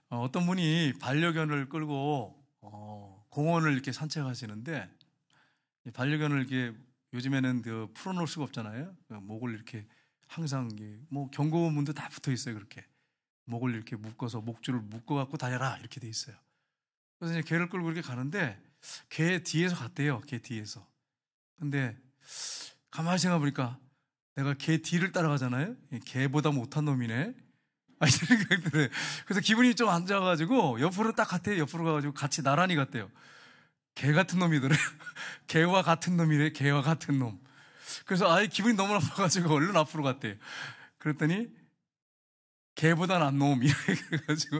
어떤 분이 반려견을 끌고 공원을 이렇게 산책하시는데, 이 반려견을 이렇게 요즘에는 풀어놓을 수가 없잖아요. 목을 이렇게 항상 뭐 경고문도 다 붙어 있어요. 그렇게 목을 이렇게 묶어서 목줄을 묶어 갖고 다녀라 이렇게 돼 있어요. 그래서 이제 개를 끌고 이렇게 가는데 개 뒤에서 갔대요. 개 뒤에서. 근데 가만히 생각해 보니까 내가 개 뒤를 따라가잖아요. 개보다 못한 놈이네. 아, 이런 생각이 들어요. 그래서 기분이 좀 안 좋아가지고 옆으로 딱 갔대요. 옆으로 가가지고 같이 나란히 갔대요. 개 같은 놈이더래요. 개와 같은 놈이래. 개와 같은 놈. 그래서 아이 기분이 너무 나빠가지고 얼른 앞으로 갔대요. 그랬더니 개보다 난 놈. 이래가지고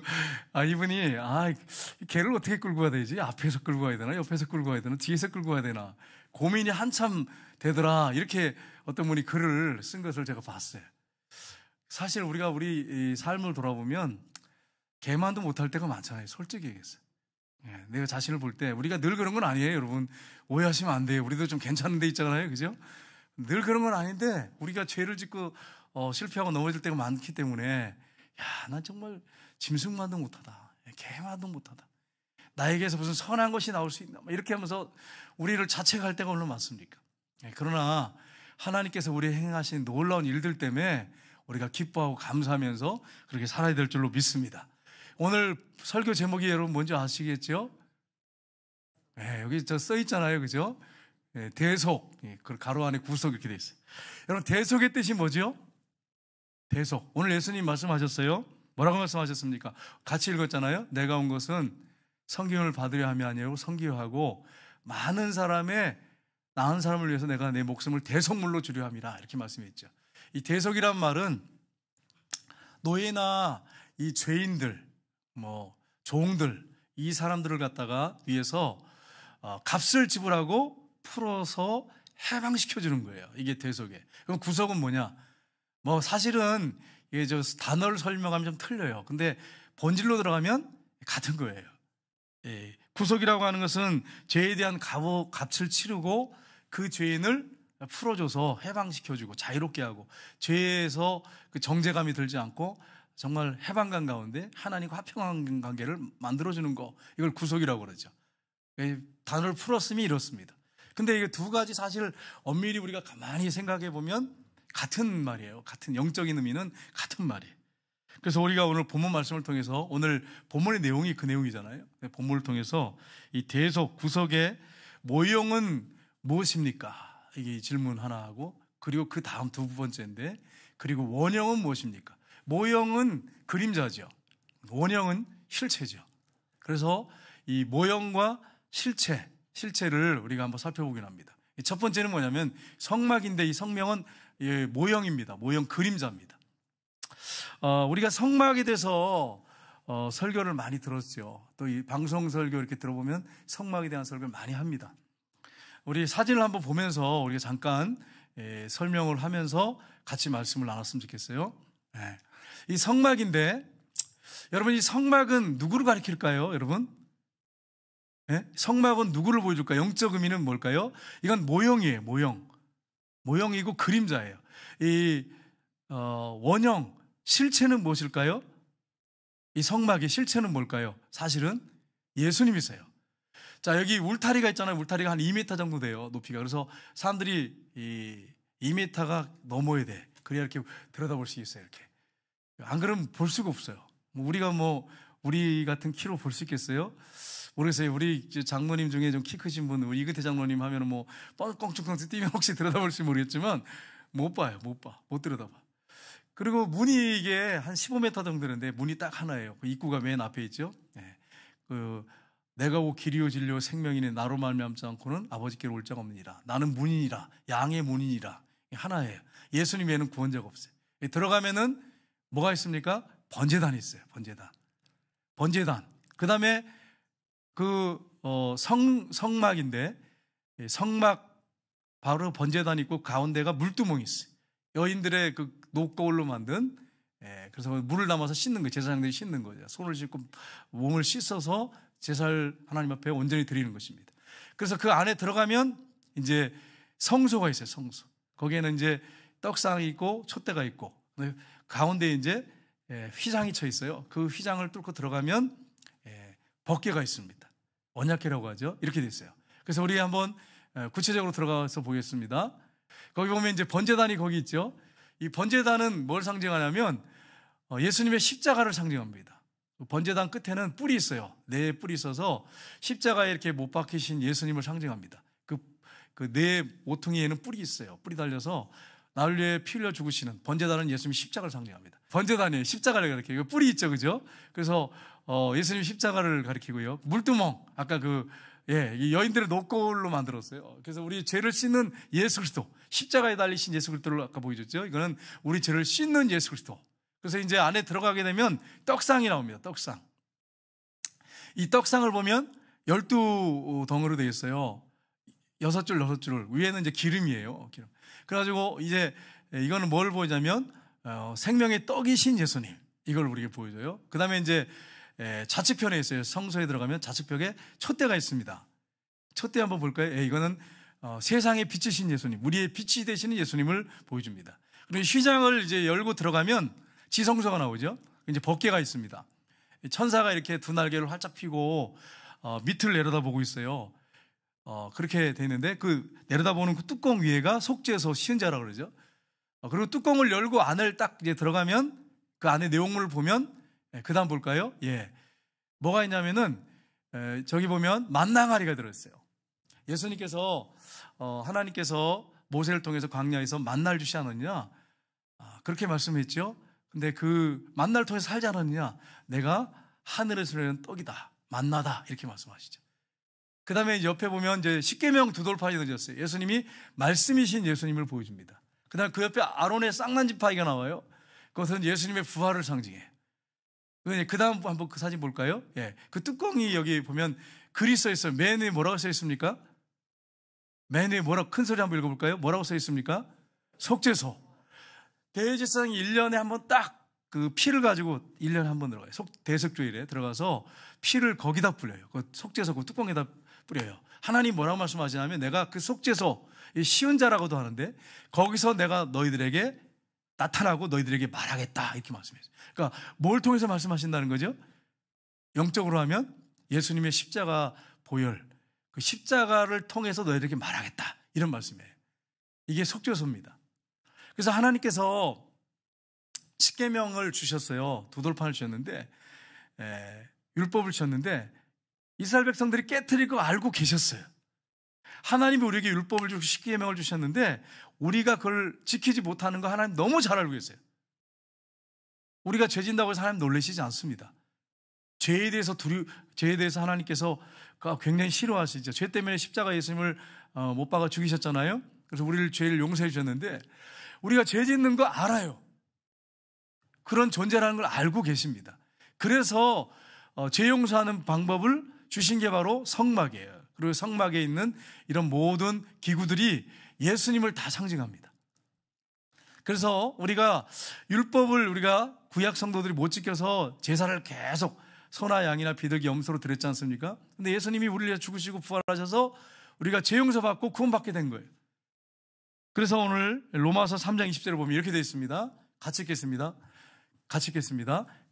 이분이 개를 어떻게 끌고 가야 되지? 앞에서 끌고 가야 되나? 옆에서 끌고 가야 되나? 뒤에서 끌고 가야 되나? 고민이 한참 되더라. 이렇게 어떤 분이 글을 쓴 것을 제가 봤어요. 사실 우리가 우리 삶을 돌아보면 개만도 못할 때가 많잖아요. 솔직히 얘기해서. 내가 자신을 볼 때 우리가 늘 그런 건 아니에요. 여러분 오해하시면 안 돼요. 우리도 좀 괜찮은 데 있잖아요. 그죠? 늘 그런 건 아닌데 우리가 죄를 짓고 실패하고 넘어질 때가 많기 때문에 난 정말 짐승만도 못하다. 개만도 못하다. 나에게서 무슨 선한 것이 나올 수 있나? 이렇게 하면서 우리를 자책할 때가 얼마나 많습니까? 그러나 하나님께서 우리의 행하신 놀라운 일들 때문에 우리가 기뻐하고 감사하면서 그렇게 살아야 될 줄로 믿습니다. 오늘 설교 제목이 여러분 뭔지 아시겠죠? 여기 써 있잖아요. 그죠? 대속, 그 가로 안에 구속 이렇게 돼 있어요. 여러분 대속의 뜻이 뭐죠? 대속. 오늘 예수님 말씀하셨어요. 뭐라고 말씀하셨습니까? 같이 읽었잖아요. 내가 온 것은 성경을 받으려 함이 아니고 성기하고 많은 사람의 나은 사람을 위해서 내가 내 목숨을 대속물로 주려 함이라 이렇게 말씀했죠. 이 대속이란 말은 노예나 이 죄인들, 종들 이 사람들을 갖다가 위해서 값을 지불하고 풀어서 해방시켜 주는 거예요. 이게 대속이에요. 그럼 구속은 뭐냐? 사실은 이게 단어를 설명하면 좀 틀려요. 근데 본질로 들어가면 같은 거예요. 구속이라고 하는 것은 죄에 대한 값을 치르고 그 죄인을 풀어줘서 해방시켜주고 자유롭게 하고 죄에서 그 정죄감이 들지 않고 정말 해방감 가운데 하나님과 화평한 관계를 만들어주는 거, 이걸 구속이라고 그러죠. 단어를 풀었음이 이렇습니다. 근데 이게 두 가지 사실 엄밀히 우리가 가만히 생각해 보면 같은 말이에요. 같은 영적인 의미는 같은 말이에요. 그래서 우리가 오늘 본문 말씀을 통해서, 오늘 본문의 내용이 그 내용이잖아요. 본문을 통해서 이 대속, 구속의 모형은 무엇입니까? 이게 질문 하나 하고, 그리고 그 다음 두 번째인데, 그리고 원형은 무엇입니까? 모형은 그림자죠. 원형은 실체죠. 그래서 이 모형과 실체를 우리가 한번 살펴보긴 합니다. 첫 번째는 뭐냐면 성막인데, 이 성명은 모형입니다. 모형 그림자입니다. 우리가 성막에 대해서 설교를 많이 들었죠. 또 이 방송 설교 이렇게 들어보면 성막에 대한 설교를 많이 합니다. 우리 사진을 한번 보면서 우리가 잠깐 설명을 하면서 같이 말씀을 나눴으면 좋겠어요. 이 성막인데, 여러분 이 성막은 누구를 가리킬까요? 여러분? 성막은 누구를 보여줄까요? 영적 의미는 뭘까요? 이건 모형이에요. 모형이고 그림자예요. 이 원형, 실체는 무엇일까요? 이 성막의 실체는 뭘까요? 사실은 예수님이세요. 자, 여기 울타리가 있잖아요. 울타리가 한 2m 정도 돼요, 높이가. 그래서 사람들이 2m가 넘어야 돼. 그래야 이렇게 들여다볼 수 있어요. 이렇게. 안 그러면 볼 수가 없어요. 우리 같은 키로 볼 수 있겠어요? 모르겠어요. 우리 장로님 중에 좀 키 크신 분, 우리 이근태 장로님 하면은 뻥충뻥충 뛰면 혹시 들여다볼지 모르겠지만 못 봐요. 못 들여다봐. 그리고 문이 이게 한 15m 정도 되는데 문이 딱 하나예요. 그 입구가 맨 앞에 있죠. 내가 곧 길이요 진리요 생명이니 나로 말미암지 않고는 아버지께로 올 자가 없느니라. 나는 문이니라. 양의 문이니라. 하나예요. 예수님 외에는 구원자가 없어요. 들어가면은 뭐가 있습니까? 번제단이 있어요. 번제단. 그 다음에 성막인데, 성막 바로 번제단이 있고 가운데가 물두멍이 있어요. 여인들의 그 녹거울로 만든, 그래서 물을 담아서 씻는 거예요. 제사장들이 씻는 거죠. 손을 씻고 몸을 씻어서 제사를 하나님 앞에 온전히 드리는 것입니다. 그래서 그 안에 들어가면 이제 성소가 있어요. 성소. 거기에는 이제 떡상이 있고 촛대가 있고, 가운데 이제 휘장이 쳐 있어요. 그 휘장을 뚫고 들어가면 법궤가 있습니다. 언약궤라고 하죠. 이렇게 돼 있어요. 그래서 우리 한번 구체적으로 들어가서 보겠습니다. 거기 보면 이제 번제단이 거기 있죠. 이 번제단은 뭘 상징하냐면 예수님의 십자가를 상징합니다. 번제단 끝에는 뿔이 있어요. 네 뿔이 있어서 십자가에 이렇게 못 박히신 예수님을 상징합니다. 그 네 모퉁이에는 뿔이 있어요. 뿔이 달려서 나를 위해 피 흘려 죽으시는 번제단은 예수님의 십자가를 상징합니다. 번제단이 십자가를 가리켜요. 뿔이 있죠, 그죠? 그래서 예수님 십자가를 가리키고요. 물두멍, 아까 이 여인들의 노골로 만들었어요. 그래서 우리 죄를 씻는 예수 그리스도, 십자가에 달리신 예수 그리스도를 아까 보여줬죠. 이거는 우리 죄를 씻는 예수 그리스도. 그래서 이제 안에 들어가게 되면 떡상이 나옵니다. 떡상. 이 떡상을 보면 12덩으로 되어 있어요. 6줄. 위에는 이제 기름이에요. 기름. 그래가지고 이제 이거는 뭘 보이냐면 생명의 떡이신 예수님. 이걸 우리에게 보여줘요. 그 다음에 이제 좌측편에 있어요. 성소에 들어가면 좌측벽에 촛대가 있습니다. 촛대 한번 볼까요? 이거는 세상의 빛이신 예수님, 우리의 빛이 되시는 예수님을 보여줍니다. 그리고 휘장을 이제 열고 들어가면 지성소가 나오죠. 이제 법궤가 있습니다. 천사가 이렇게 두 날개를 활짝 펴고 밑을 내려다보고 있어요. 그렇게 돼 있는데 그 내려다보는 그 뚜껑 위에가 속죄소 시은자라고 그러죠. 그리고 뚜껑을 열고 안을 딱 이제 들어가면 그 안에 내용물을 보면 그 다음 볼까요? 뭐가 있냐면은 저기 보면 만나가리가 들어있어요. 예수님께서 하나님께서 모세를 통해서 광야에서 만나를 주시지 않았느냐? 그렇게 말씀했죠. 근데 그 만나를 통해서 살지 않았느냐? 내가 하늘에서 내리는 떡이다, 만나다, 이렇게 말씀하시죠. 그 다음에 옆에 보면 이제 십계명 두 돌판이 던졌어요. 예수님이 말씀이신 예수님을 보여줍니다. 그 다음 그 옆에 아론의 쌍난지파이가 나와요. 그것은 예수님의 부활을 상징해요. 그 다음 한번 그 사진 볼까요? 그 뚜껑이 여기 보면 글이 써 있어요. 맨 위에 뭐라고 써 있습니까? 맨 위에 큰 소리 한번 읽어볼까요? 뭐라고 써 있습니까? 속죄소. 대제사장이 1년에 한번 딱 그 피를 가지고 1년에 한번 들어가요. 대속주일에 들어가서 피를 거기다 뿌려요. 그 속죄소 그 뚜껑에다 뿌려요. 하나님 뭐라고 말씀하시냐면 내가 그 속죄소, 시은자라고도 하는데 거기서 내가 너희들에게 나타나고 너희들에게 말하겠다, 이렇게 말씀했어요. 그러니까 뭘 통해서 말씀하신다는 거죠? 영적으로 하면 예수님의 십자가 보혈, 그 십자가를 통해서 너희들에게 말하겠다, 이런 말씀이에요. 이게 속죄소입니다. 그래서 하나님께서 십계명을 주셨어요. 두 돌판을 주셨는데 율법을 주셨는데 이스라엘 백성들이 깨트릴 거 알고 계셨어요. 하나님이 우리에게 율법을 주시고 십계명을 주셨는데 우리가 그걸 지키지 못하는 거 하나님 너무 잘 알고 계세요. 우리가 죄 진다고 해서 하나님 놀라시지 않습니다. 죄에 대해서 하나님께서 굉장히 싫어하시죠. 죄 때문에 십자가 예수님을 못 박아 죽이셨잖아요. 그래서 우리를 죄를 용서해 주셨는데 우리가 죄 짓는 거 알아요. 그런 존재라는 걸 알고 계십니다. 그래서 죄 용서하는 방법을 주신 게 바로 성막이에요. 그리고 성막에 있는 이런 모든 기구들이 예수님을 다 상징합니다. 그래서 우리가 율법을 우리가 구약 성도들이 못 지켜서 제사를 계속 소나 양이나 비둘기 염소로 드렸지 않습니까? 근데 예수님이 우리를 위해 죽으시고 부활하셔서 우리가 죄 용서받고 구원받게 된 거예요. 그래서 오늘 로마서 3장 20절을 보면 이렇게 되어 있습니다. 같이 읽겠습니다.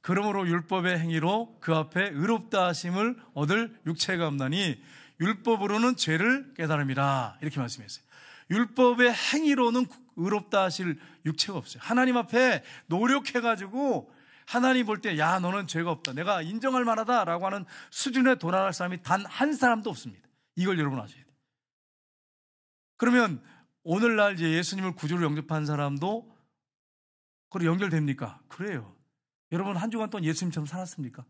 그러므로 율법의 행위로 그 앞에 의롭다 하심을 얻을 육체가 없나니 율법으로는 죄를 깨달음이라, 이렇게 말씀했어요. 율법의 행위로는 의롭다 하실 육체가 없어요. 하나님 앞에 노력해가지고 하나님 볼 때 야 너는 죄가 없다, 내가 인정할 만하다라고 하는 수준에 도달할 사람이 단 한 사람도 없습니다. 이걸 여러분 아셔야 돼요. 그러면 오늘날 이제 예수님을 구주로 영접한 사람도 그걸 연결됩니까? 그래요. 여러분 한 주간 동안 예수님처럼 살았습니까?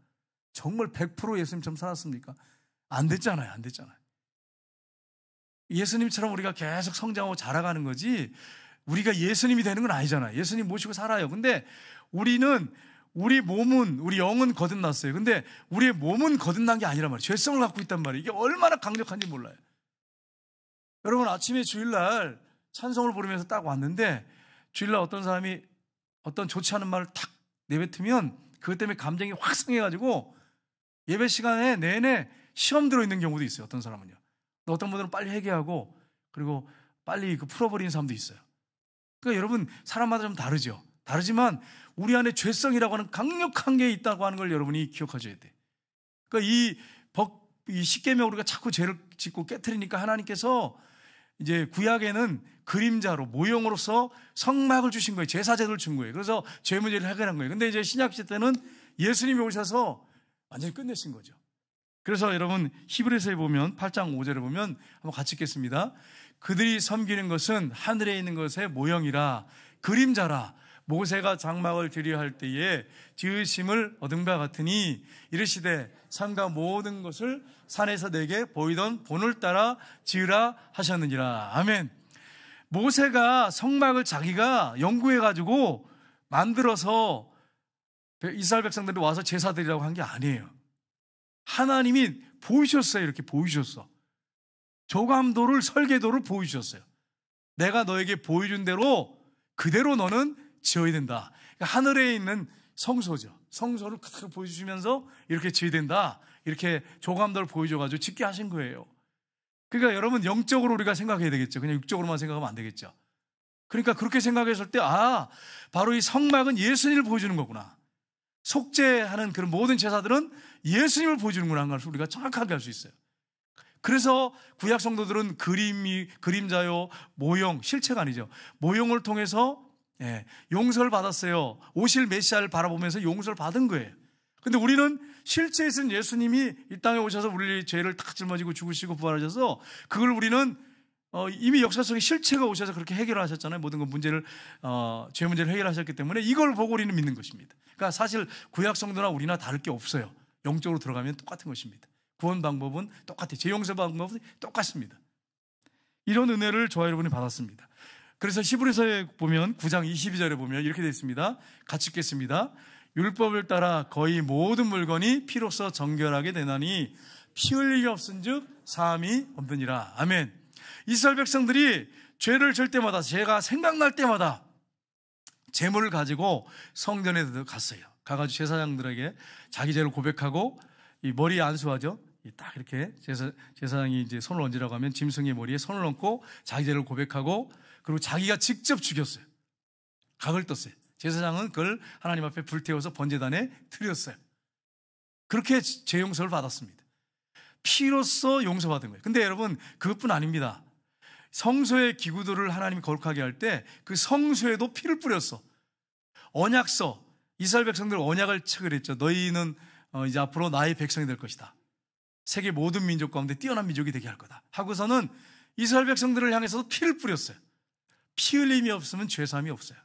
정말 100% 예수님처럼 살았습니까? 안 됐잖아요. 예수님처럼 우리가 계속 성장하고 자라가는 거지 우리가 예수님이 되는 건 아니잖아요. 예수님 모시고 살아요. 근데 우리는 우리 몸은, 우리 영은 거듭났어요. 근데 우리의 몸은 거듭난 게 아니란 말이에요. 죄성을 갖고 있단 말이에요. 이게 얼마나 강력한지 몰라요. 여러분 아침에 주일날 찬송을 부르면서 딱 왔는데 주일날 어떤 사람이 어떤 좋지 않은 말을 탁 내뱉으면 그것 때문에 감정이 확 상해가지고 예배 시간에 내내 시험 들어있는 경우도 있어요. 어떤 사람은요. 어떤 분들은 빨리 회개하고 그리고 빨리 풀어버리는 사람도 있어요. 그러니까 여러분 사람마다 좀 다르죠. 다르지만 우리 안에 죄성이라고 하는 강력한 게 있다고 하는 걸 여러분이 기억하셔야 돼요. 그러니까 이 십계명 우리가 자꾸 죄를 짓고 깨트리니까 하나님께서 이제 구약에는 그림자로 모형으로서 성막을 주신 거예요. 제사제를 준 거예요. 그래서 죄 문제를 해결한 거예요. 근데 이제 신약 시대 때는 예수님이 오셔서 완전히 끝내신 거죠. 그래서 여러분 히브리서에 보면 8장 5절에 보면 한번 같이 읽겠습니다. 그들이 섬기는 것은 하늘에 있는 것의 모형이라 그림자라 모세가 장막을 드려 할 때에 지으심을 얻은 바 같으니 이르시되 산과 모든 것을 산에서 내게 보이던 본을 따라 지으라 하셨느니라. 아멘. 모세가 성막을 자기가 연구해가지고 만들어서 이스라엘 백성들이 와서 제사드리라고 한 게 아니에요. 하나님이 보이셨어요. 이렇게 보이셨어. 조감도를, 설계도를 보여주셨어요. 내가 너에게 보여준 대로 그대로 너는 지어야 된다. 그러니까 하늘에 있는 성소죠. 성소를 딱 보여주시면서 이렇게 지어야 된다. 이렇게 조감도를 보여줘가지고 짓게 하신 거예요. 그러니까 여러분 영적으로 우리가 생각해야 되겠죠. 그냥 육적으로만 생각하면 안 되겠죠. 그러니까 그렇게 생각했을 때 바로 이 성막은 예수님을 보여주는 거구나. 속죄하는 그런 모든 제사들은 예수님을 보여주는구나 하는 걸 우리가 정확하게 알 수 있어요. 그래서 구약 성도들은 그림자요, 모형, 실체가 아니죠. 모형을 통해서 용서를 받았어요. 오실 메시아를 바라보면서 용서를 받은 거예요. 근데 우리는 실제에 있는 예수님이 이 땅에 오셔서 우리 죄를 딱 짊어지고 죽으시고 부활하셔서 그걸 우리는 이미 역사 속에 실체가 오셔서 그렇게 해결하셨잖아요. 모든 그 문제를 죄 문제를 해결하셨기 때문에 이걸 보고 우리는 믿는 것입니다. 그러니까 사실 구약 성도나 우리나 다를 게 없어요. 영적으로 들어가면 똑같은 것입니다. 구원 방법은 똑같아요. 재용서 방법은 똑같습니다. 이런 은혜를 저와 여러분이 받았습니다. 그래서 히브리서에 보면 9장 22절에 보면 이렇게 되어 있습니다. 같이 읽겠습니다. 율법을 따라 거의 모든 물건이 피로써 정결하게 되나니 피 흘림이 없은즉 사함이 없느니라. 아멘. 이스라엘 백성들이 죄를 질 때마다, 죄가 생각날 때마다 제물을 가지고 성전에 갔어요. 가가지고 제사장들에게 자기 죄를 고백하고 이 머리에 안수하죠. 딱 이렇게 제사장이 이제 손을 얹으라고 하면 짐승의 머리에 손을 얹고 자기 죄를 고백하고 그리고 자기가 직접 죽였어요. 각을 떴어요. 제사장은 그걸 하나님 앞에 불태워서 번제단에 드렸어요. 그렇게 죄 용서를 받았습니다. 피로써 용서받은 거예요. 근데 여러분 그것뿐 아닙니다. 성소의 기구들을 하나님이 거룩하게 할 때 그 성소에도 피를 뿌렸어. 언약서, 이스라엘 백성들 언약을 체결했죠. 너희는 이제 앞으로 나의 백성이 될 것이다. 세계 모든 민족 가운데 뛰어난 민족이 되게 할 거다 하고서는 이스라엘 백성들을 향해서도 피를 뿌렸어요. 피 흘림이 없으면 죄사함이 없어요.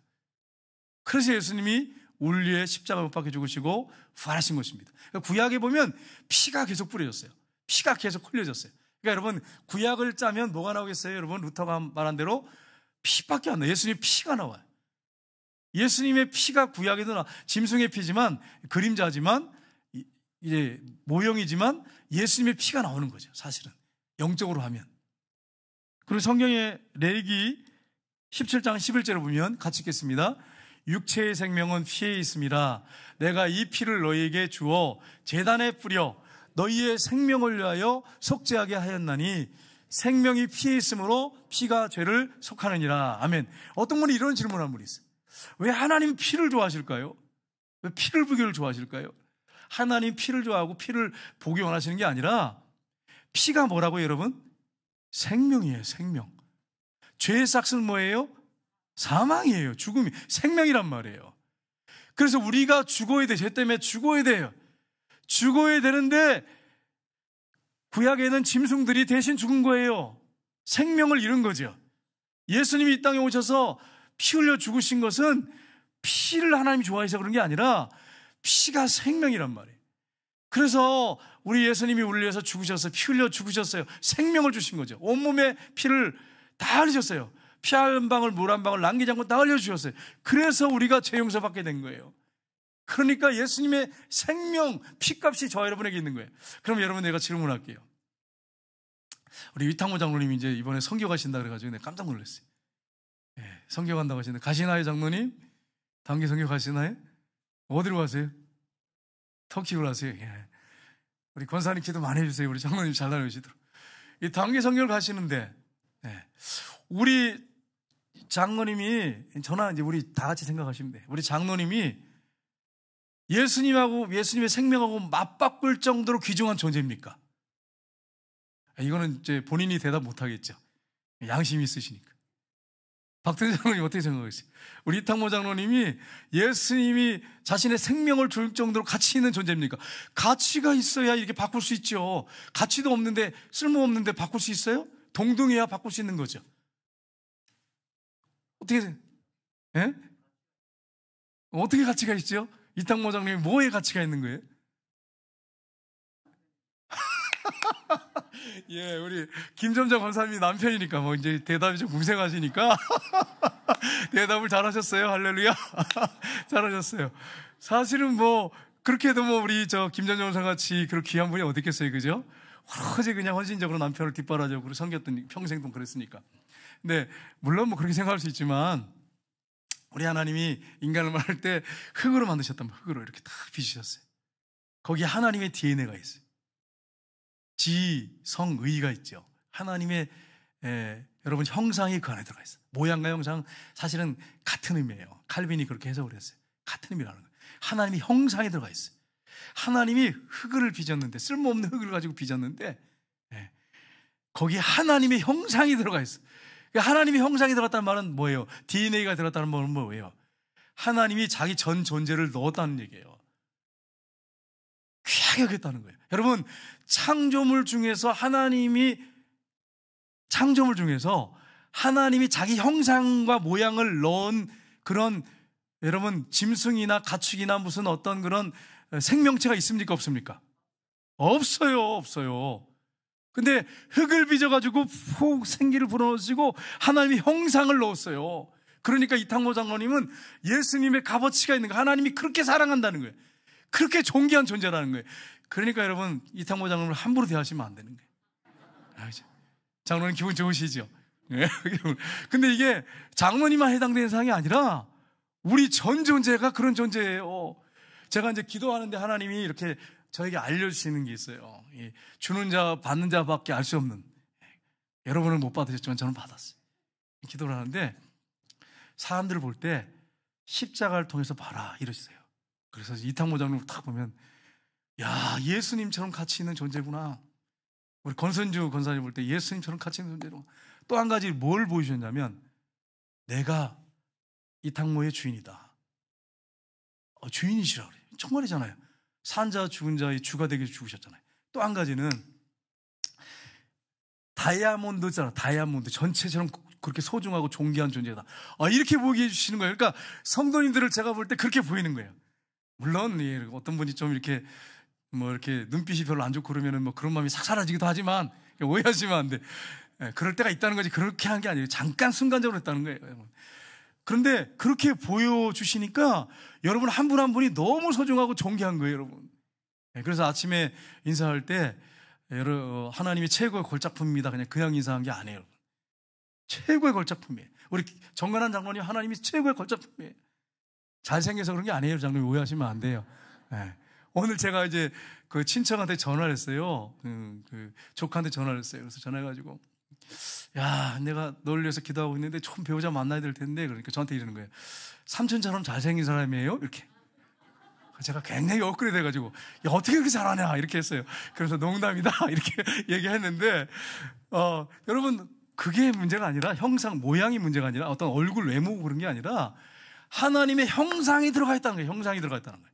그래서 예수님이 울리에 십자가 못 박혀 죽으시고 부활하신 것입니다. 그러니까 구약에 보면 피가 계속 뿌려졌어요. 피가 계속 흘려졌어요. 그러니까 여러분 구약을 짜면 뭐가 나오겠어요? 여러분 루터가 말한 대로 피밖에 안 나와요. 예수님의 피가 나와요. 예수님의 피가 구약에도 짐승의 피지만 그림자지만 이제 모형이지만 예수님의 피가 나오는 거죠. 사실은 영적으로 하면. 그리고 성경의 레위기 17장 11절을 보면 같이 읽겠습니다. 육체의 생명은 피에 있음이라 내가 이 피를 너희에게 주어 제단에 뿌려 너희의 생명을 위하여 속죄하게 하였나니 생명이 피에 있으므로 피가 죄를 속하느니라. 아멘. 어떤 분이 이런 질문을 한 분이 있어요. 왜 하나님 피를 좋아하실까요? 왜 피를 보기를 좋아하실까요? 하나님 피를 좋아하고 피를 보기 원하시는 게 아니라 피가 뭐라고요, 여러분? 생명이에요, 생명. 죄의 삭은 뭐예요? 사망이에요. 죽음이. 생명이란 말이에요. 그래서 우리가 죽어야 돼. 죄 때문에 죽어야 돼요. 죽어야 되는데 구약에는 짐승들이 대신 죽은 거예요. 생명을 잃은 거죠. 예수님이 이 땅에 오셔서 피 흘려 죽으신 것은 피를 하나님이 좋아해서 그런 게 아니라 피가 생명이란 말이에요. 그래서 우리 예수님이 우리를 위해서 죽으셔서 피 흘려 죽으셨어요. 생명을 주신 거죠. 온몸에 피를 다 흘리셨어요. 피 한 방울, 물 한 방울 남기지 않고 다 흘려주셨어요. 그래서 우리가 죄 용서받게 된 거예요. 그러니까 예수님의 생명, 피값이 저 여러분에게 있는 거예요. 그럼 여러분 내가 질문할게요. 우리 위탁모 장로님이 이제 이번에 선교 가신다 그래가지고 내가 깜짝 놀랐어요. 선교 간다고 하시는데 가시나요, 장로님? 단기 선교 가시나요? 어디로 가세요? 터키로 가세요. 우리 권사님 기도 많이 해주세요. 우리 장로님 잘 다녀오시도록. 이 단기 선교를 가시는데 우리 장로님이, 저나 이제 우리 다 같이 생각하시면 돼요. 우리 장로님이 예수님하고 예수님의 생명하고 맞바꿀 정도로 귀중한 존재입니까? 이거는 이제 본인이 대답 못 하겠죠. 양심이 있으시니까. 박태선 장로님 어떻게 생각하세요? 우리 이탕모 장로님이 예수님이 자신의 생명을 줄 정도로 가치 있는 존재입니까? 가치가 있어야 이렇게 바꿀 수 있죠. 가치도 없는데, 쓸모없는데 바꿀 수 있어요? 동등해야 바꿀 수 있는 거죠. 어떻게, 예? 어떻게 가치가 있죠? 이탕모 장로님이 뭐에 가치가 있는 거예요? 예, 우리 김점자 권사님이 남편이니까 뭐 이제 대답이 좀 궁색하시니까 대답을 잘하셨어요. 할렐루야. 잘하셨어요. 사실은 뭐 그렇게 해도 뭐 우리 저 김점자 권사 같이 그런 귀한 분이 어디 있겠어요, 그죠? 오로지 그냥 헌신적으로 남편을 뒷바라지고 섬겼더니 평생 동안 그랬으니까. 근데 물론 뭐 그렇게 생각할 수 있지만 우리 하나님이 인간을 만들 때 흙으로 만드셨다면 흙으로 이렇게 딱 빚으셨어요. 거기에 하나님의 DNA가 있어요. 지, 성, 의가 있죠. 하나님의 여러분 형상이 그 안에 들어가 있어요. 모양과 형상 사실은 같은 의미예요. 칼빈이 그렇게 해석을 했어요. 같은 의미라는 거예요. 하나님의 형상이 들어가 있어요. 하나님이 흙을 빚었는데, 쓸모없는 흙을 가지고 빚었는데 거기에 하나님의 형상이 들어가 있어요. 하나님의 형상이 들어갔다는 말은 뭐예요? DNA가 들어갔다는 말은 뭐예요? 하나님이 자기 전 존재를 넣었다는 얘기예요. 귀하게 여겼다는 거예요. 여러분, 창조물 중에서 하나님이 자기 형상과 모양을 넣은 그런 여러분 짐승이나 가축이나 무슨 어떤 그런 생명체가 있습니까? 없습니까? 없어요. 근데 흙을 빚어가지고 푹 생기를 불어넣으시고 하나님의 형상을 넣었어요. 그러니까 이탕모 장로님은 예수님의 값어치가 있는 거예요. 하나님이 그렇게 사랑한다는 거예요. 그렇게 존귀한 존재라는 거예요. 그러니까 여러분, 이탕모 장로님을 함부로 대하시면 안 되는 거예요. 장로님 기분 좋으시죠? 근데 이게 장로님만 해당되는 사항이 아니라 우리 전 존재가 그런 존재예요. 제가 이제 기도하는데 하나님이 이렇게 저에게 알려주시는 게 있어요. 주는 자, 받는 자밖에 알 수 없는. 여러분은 못 받으셨지만 저는 받았어요. 기도를 하는데 사람들을 볼 때 십자가를 통해서 봐라 이러시세요. 그래서 이탕모 장로를 딱 보면 야, 예수님처럼 가치 있는 존재구나. 우리 권선주 권사님 볼 때 예수님처럼 가치 있는 존재로. 또 한 가지 뭘 보여주셨냐면 내가 이탕모의 주인이다. 주인이시라 그래요. 정말이잖아요. 산 자 죽은 자의 주가 되게 죽으셨잖아요. 또 한 가지는 다이아몬드잖아. 다이아몬드 전체처럼 그렇게 소중하고 존귀한 존재다. 이렇게 보게 해주시는 거예요. 그러니까 성도님들을 제가 볼 때 그렇게 보이는 거예요. 물론 어떤 분이 좀 이렇게 뭐 이렇게 눈빛이 별로 안 좋고 그러면은 뭐 그런 마음이 싹 사라지기도 하지만 오해하시면 안 돼. 그럴 때가 있다는 거지 그렇게 한 게 아니에요. 잠깐 순간적으로 했다는 거예요. 그런데 그렇게 보여주시니까 여러분 한 분 한 분이 너무 소중하고 존귀한 거예요, 여러분. 그래서 아침에 인사할 때 하나님이 최고의 걸작품입니다. 그냥 인사한 게 아니에요. 최고의 걸작품이에요. 우리 정관한 장로님 하나님이 최고의 걸작품이에요. 잘생겨서 그런 게 아니에요. 장로님 오해하시면 안 돼요. 오늘 제가 이제 그 친척한테 전화를 했어요. 그 조카한테 전화를 했어요. 그래서 전화해가지고 야, 내가 널 위해서 기도하고 있는데 좋은 배우자 만나야 될 텐데 그러니까 저한테 이러는 거예요. 삼촌처럼 잘생긴 사람이에요? 이렇게. 제가 굉장히 업그레이드 해가지고 야, 어떻게 그렇게 잘하냐 이렇게 했어요. 그래서 농담이다 이렇게 얘기했는데 여러분 그게 문제가 아니라 형상 모양이 문제가 아니라 어떤 얼굴 외모 그런 게 아니라 하나님의 형상이 들어가 있다는 거예요. 형상이 들어가 있다는 거예요.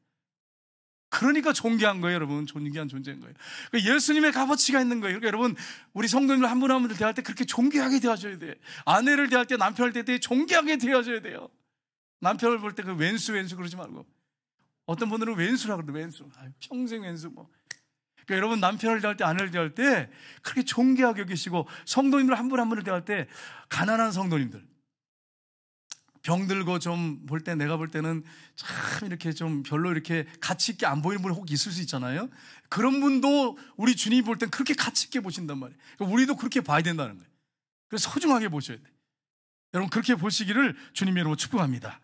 그러니까 존귀한 거예요, 여러분. 존귀한 존재인 거예요. 그러니까 예수님의 값어치가 있는 거예요. 그러니까 여러분, 우리 성도님들 한 분 한 분을 대할 때 그렇게 존귀하게 대하셔야 돼요. 아내를 대할 때, 남편을 대할 때 존귀하게 대하셔야 돼요. 남편을 볼 때 그 왼수 그러지 말고. 어떤 분들은 왼수라 그러죠, 왼수. 평생 왼수 뭐. 그러니까 여러분, 남편을 대할 때, 아내를 대할 때 그렇게 존귀하게 여기시고 성도님들 한 분 한 분을 대할 때 가난한 성도님들. 병들고 좀 볼 때 내가 볼 때는 참 이렇게 좀 별로 이렇게 가치 있게 안 보이는 분이 혹 있을 수 있잖아요. 그런 분도 우리 주님이 볼 땐 그렇게 가치 있게 보신단 말이에요. 그러니까 우리도 그렇게 봐야 된다는 거예요. 그래서 소중하게 보셔야 돼요. 여러분 그렇게 보시기를 주님 여러분 축복합니다.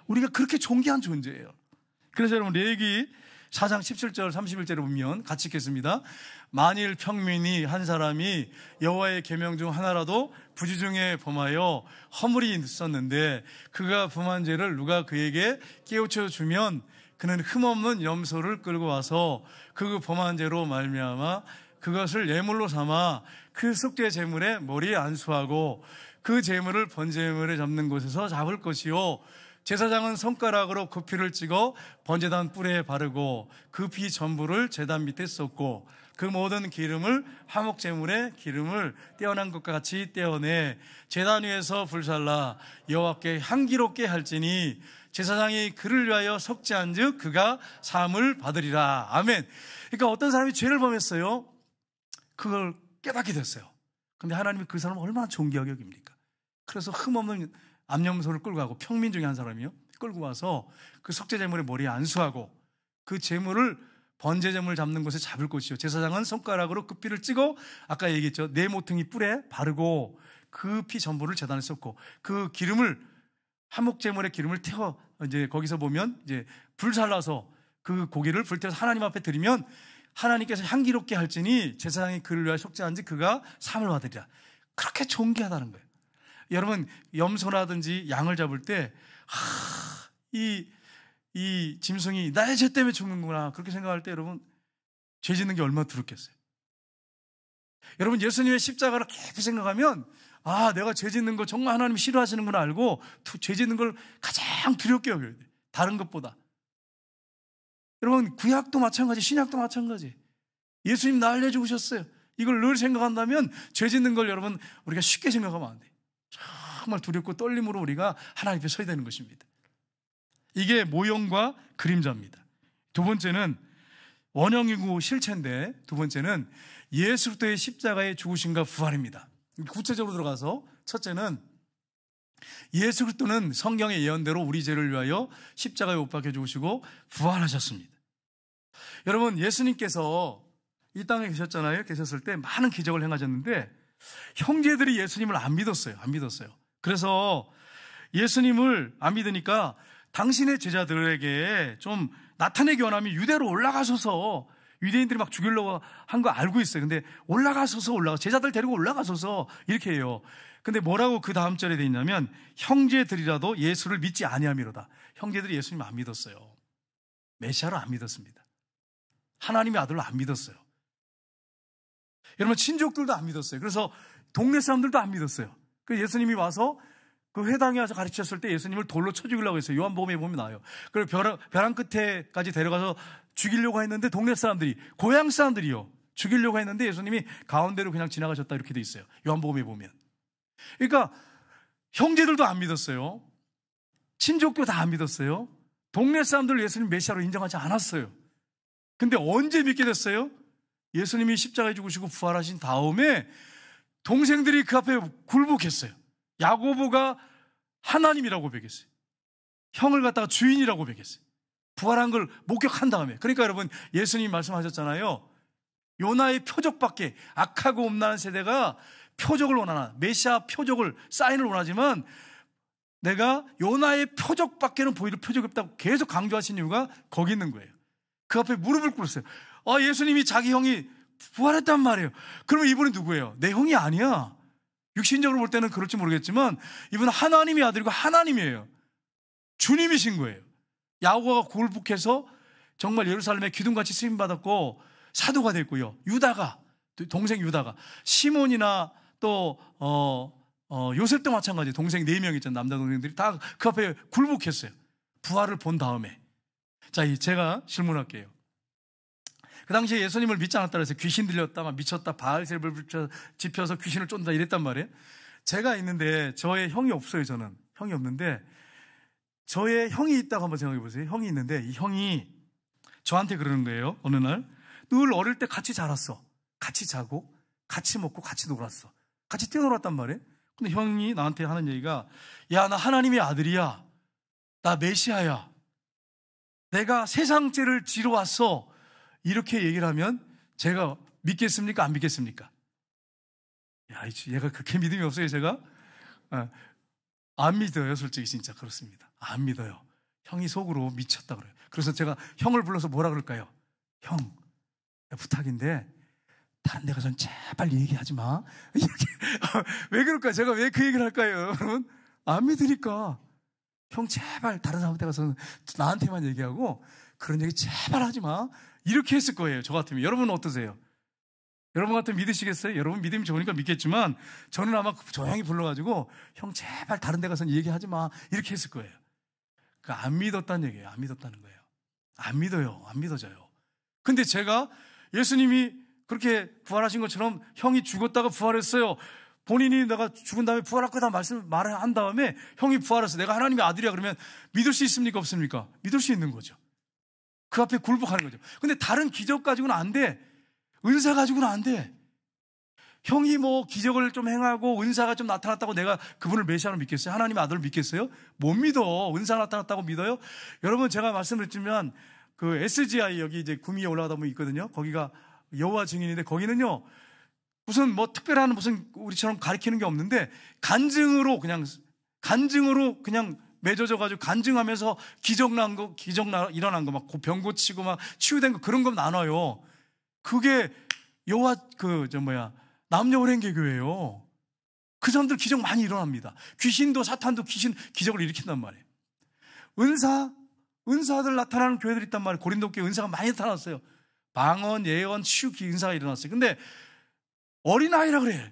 우리가 그렇게 존귀한 존재예요. 그래서 여러분 레위기 4장 17절 31절에 보면 같이 읽겠습니다. 만일 평민이 한 사람이 여호와의 계명 중 하나라도 부지 중에 범하여 허물이 있었는데 그가 범한 죄를 누가 그에게 깨우쳐 주면 그는 흠없는 염소를 끌고 와서 그 범한 죄로 말미암아 그것을 예물로 삼아 그 속죄 제물의 머리에 안수하고 그 제물을 번제물에 잡는 곳에서 잡을 것이요 제사장은 손가락으로 그 피를 찍어 번제단 뿔에 바르고 그 피 전부를 제단 밑에 쏟고 그 모든 기름을 화목 제물의 기름을 떼어난 것과 같이 떼어내 제단 위에서 불살라 여호와께 향기롭게 할지니 제사장이 그를 위하여 속죄한즉 그가 사함을 받으리라. 아멘. 그러니까 어떤 사람이 죄를 범했어요. 그걸 깨닫게 됐어요. 그런데 하나님이 그 사람을 얼마나 존귀하게 여깁니까? 그래서 흠없는 암염소를 끌고 가고 평민 중에 한 사람이요 끌고 와서 그 속죄 제물의 머리에 안수하고 그 제물을 번제 제물을 잡는 곳에 잡을 것이요 제사장은 손가락으로 그 피를 찍어 아까 얘기했죠 네 모퉁이 뿔에 바르고 그 피 전부를 제단에 쏟고 그 기름을 화목 제물의 기름을 태워 이제 거기서 보면 이제 불살라서 그 고기를 불태워서 하나님 앞에 드리면 하나님께서 향기롭게 할지니 제사장이 그를 위하여 속죄한지 그가 사함을 받으리라. 그렇게 존귀하다는 거예요. 여러분 염소라든지 양을 잡을 때 이 짐승이 나의 죄 때문에 죽는구나 그렇게 생각할 때 여러분 죄 짓는 게 얼마나 두렵겠어요. 여러분 예수님의 십자가를 깊이 생각하면 내가 죄 짓는 거 정말 하나님이 싫어하시는구나 알고 죄 짓는 걸 가장 두렵게 여겨야 돼요. 다른 것보다. 여러분 구약도 마찬가지 신약도 마찬가지 예수님 나 알려주고 오셨어요. 이걸 늘 생각한다면 죄 짓는 걸 여러분 우리가 쉽게 생각하면 안 돼요. 정말 두렵고 떨림으로 우리가 하나님 앞에 서야 되는 것입니다. 이게 모형과 그림자입니다. 두 번째는 원형이고 실체인데 두 번째는 예수 그리스도의 십자가의 죽으심과 부활입니다. 구체적으로 들어가서 첫째는 예수 그리스도는 성경의 예언대로 우리 죄를 위하여 십자가에 못 박혀 죽으시고 부활하셨습니다. 여러분 예수님께서 이 땅에 계셨잖아요. 계셨을 때 많은 기적을 행하셨는데 형제들이 예수님을 안 믿었어요. 그래서 예수님을 안 믿으니까 당신의 제자들에게 좀 나타내기 원하면 유대로 올라가셔서 유대인들이 막 죽이려고 한 거 알고 있어요. 근데 제자들 데리고 올라가셔서 이렇게 해요. 근데 뭐라고 그 다음 절에 돼 있냐면 형제들이라도 예수를 믿지 아니함이로다. 형제들이 예수님 안 믿었어요. 메시아를 안 믿었습니다. 하나님의 아들로 안 믿었어요. 여러분 친족들도 안 믿었어요. 그래서 동네 사람들도 안 믿었어요. 그 예수님이 와서 그 회당에 와서 가르치셨을 때 예수님을 돌로 쳐 죽이려고 했어요. 요한복음에 보면 나와요. 그리고 벼랑 끝에까지 데려가서 죽이려고 했는데 동네 사람들이 고향 사람들이요 죽이려고 했는데 예수님이 가운데로 그냥 지나가셨다 이렇게 돼 있어요. 요한복음에 보면. 그러니까 형제들도 안 믿었어요. 친족도 다 안 믿었어요. 동네 사람들 예수님 메시아로 인정하지 않았어요. 근데 언제 믿게 됐어요? 예수님이 십자가에 죽으시고 부활하신 다음에 동생들이 그 앞에 굴복했어요. 야고보가 하나님이라고 고백했어요. 형을 갖다가 주인이라고 고백했어요. 부활한 걸 목격한 다음에. 그러니까 여러분 예수님이 말씀하셨잖아요. 요나의 표적밖에 악하고 음란한 세대가 표적을 원하나 메시아 표적을 사인을 원하지만 내가 요나의 표적밖에는 보이는 표적이 없다고 계속 강조하신 이유가 거기 있는 거예요. 그 앞에 무릎을 꿇었어요. 예수님이 자기 형이 부활했단 말이에요. 그러면 이분이 누구예요? 내 형이 아니야. 육신적으로 볼 때는 그럴지 모르겠지만 이분은 하나님의 아들이고 하나님이에요. 주님이신 거예요. 야고보가 굴복해서 정말 예루살렘에 기둥같이 쓰임받았고 사도가 됐고요. 유다가 동생 유다가 시몬이나 또 요셉도 마찬가지. 동생 4명 있잖아요. 남자 동생들이 다 그 앞에 굴복했어요. 부활을 본 다음에. 자, 제가 질문할게요. 그 당시에 예수님을 믿지 않았다 그래서 귀신 들렸다, 막 미쳤다, 바알세불 집혀서 귀신을 쫓는다 이랬단 말이에요. 제가 있는데 저의 형이 없어요. 저는 형이 없는데 저의 형이 있다고 한번 생각해 보세요. 형이 있는데 이 형이 저한테 그러는 거예요. 어느 날 늘 어릴 때 같이 자랐어. 같이 자고 같이 먹고 같이 놀았어. 같이 뛰어놀았단 말이에요. 근데 형이 나한테 하는 얘기가 야, 나 하나님의 아들이야. 나 메시아야. 내가 세상 죄를 지러 왔어. 이렇게 얘기를 하면 제가 믿겠습니까? 안 믿겠습니까? 야, 얘가 그렇게 믿음이 없어요, 제가? 안 믿어요, 솔직히 진짜 그렇습니다. 안 믿어요. 형이 속으로 미쳤다 그래요. 그래서 제가 형을 불러서 뭐라 그럴까요? 형, 부탁인데 다른 데 가서는 제발 얘기하지 마. 이렇게. 왜 그럴까요? 제가 왜 그 얘기를 할까요? 여러분, 안 믿으니까. 형 제발 다른 사람한테 가서는 나한테만 얘기하고 그런 얘기 제발 하지 마. 이렇게 했을 거예요. 저 같으면. 여러분은 어떠세요? 여러분 같으면 믿으시겠어요? 여러분 믿음이 좋으니까 믿겠지만 저는 아마 저 형이 불러가지고 형 제발 다른 데 가서는 얘기하지 마. 이렇게 했을 거예요. 안 믿었다는 얘기예요. 안 믿었다는 거예요. 안 믿어요. 안 믿어져요. 근데 제가 예수님이 그렇게 부활하신 것처럼 형이 죽었다가 부활했어요. 본인이 내가 죽은 다음에 부활할 거다 말을 한 다음에 형이 부활했어. 내가 하나님의 아들이야. 그러면 믿을 수 있습니까? 없습니까? 믿을 수 있는 거죠. 그 앞에 굴복하는 거죠. 근데 다른 기적 가지고는 안 돼. 은사 가지고는 안 돼. 형이 뭐 기적을 좀 행하고 은사가 좀 나타났다고 내가 그분을 메시아로 믿겠어요? 하나님의 아들을 믿겠어요? 못 믿어. 은사 나타났다고 믿어요? 여러분 제가 말씀드렸지만 그 SGI 여기 이제 구미에 올라가다 보면 있거든요. 거기가 여호와 증인인데 거기는요 무슨 뭐 특별한 무슨 우리처럼 가르치는 게 없는데 간증으로 그냥 맺어져 가지고 간증하면서 일어난 거 막 병 고치고 막 치유된 거 그런 거 나눠요. 그게 여호와 남녀오랜개교예요. 그 사람들 기적 많이 일어납니다. 귀신도 사탄도 기적을 일으킨단 말이에요. 은사들 나타나는 교회들이 있단 말이에요. 고린도 교회 은사가 많이 나타났어요. 방언, 예언, 치유 은사가 일어났어요. 근데 어린아이라 그래.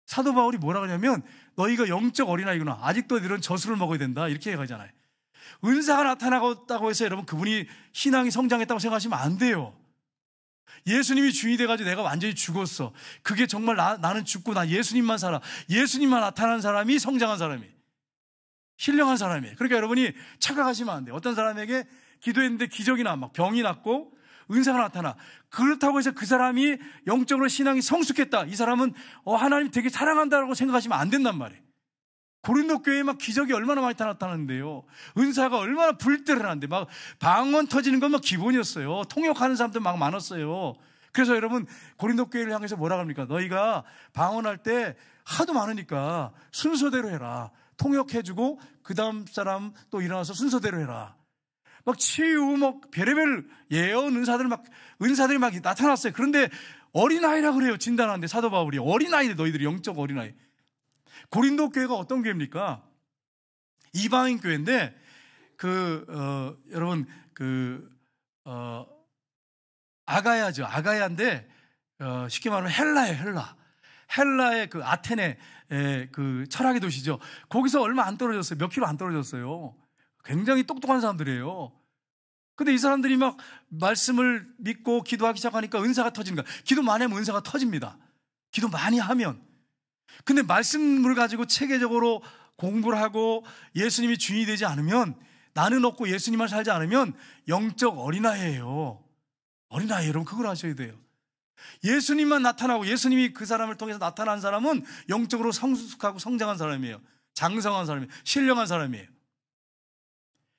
사도 바울이 뭐라 그러냐면 너희가 영적 어린아이구나. 아직도 너희들은 젖술을 먹어야 된다. 이렇게 얘기하잖아요. 은사가 나타나고 해서 여러분 그분이 신앙이 성장했다고 생각하시면 안 돼요. 예수님이 주인이 돼가지고 내가 완전히 죽었어. 그게 정말 나는 죽고 나 예수님만 살아. 예수님만 나타나는 사람이 성장한 사람이 신령한 사람이에요. 그러니까 여러분이 착각하시면 안 돼요. 어떤 사람에게 기도했는데 기적이 막 병이 낫고 은사가 나타나. 그렇다고 해서 그 사람이 영적으로 신앙이 성숙했다. 이 사람은 하나님 되게 사랑한다라고 생각하시면 안 된단 말이에요. 고린도 교회에 막 기적이 얼마나 많이 나타났는데요. 은사가 얼마나 불때려나는데 막 방언 터지는 건 막 기본이었어요. 통역하는 사람들 막 많았어요. 그래서 여러분 고린도 교회를 향해서 뭐라 합니까? 너희가 방언할 때 하도 많으니까 순서대로 해라. 통역해주고 그 다음 사람 또 일어나서 순서대로 해라. 막 치유, 별의별 예언 은사들이 막 나타났어요. 그런데 어린아이라 그래요. 진단하는데 사도 바울이 어린아이들 너희들이 영적 어린아이. 고린도 교회가 어떤 교회입니까? 이방인 교회인데 여러분 아가야죠. 아가야인데 쉽게 말하면 헬라예요. 헬라의 그 아테네 그 철학의 도시죠. 거기서 얼마 안 떨어졌어요. 몇 킬로 안 떨어졌어요. 굉장히 똑똑한 사람들이에요. 근데 이 사람들이 막 말씀을 믿고 기도하기 시작하니까 은사가 터지는 거야. 기도 많이 하면 은사가 터집니다. 기도 많이 하면. 근데 말씀을 가지고 체계적으로 공부를 하고 예수님이 주인이 되지 않으면, 나는 없고 예수님만 살지 않으면 영적 어린아이예요. 어린아이. 여러분 그걸 아셔야 돼요. 예수님만 나타나고 예수님이 그 사람을 통해서 나타난 사람은 영적으로 성숙하고 성장한 사람이에요. 장성한 사람이에요. 신령한 사람이에요.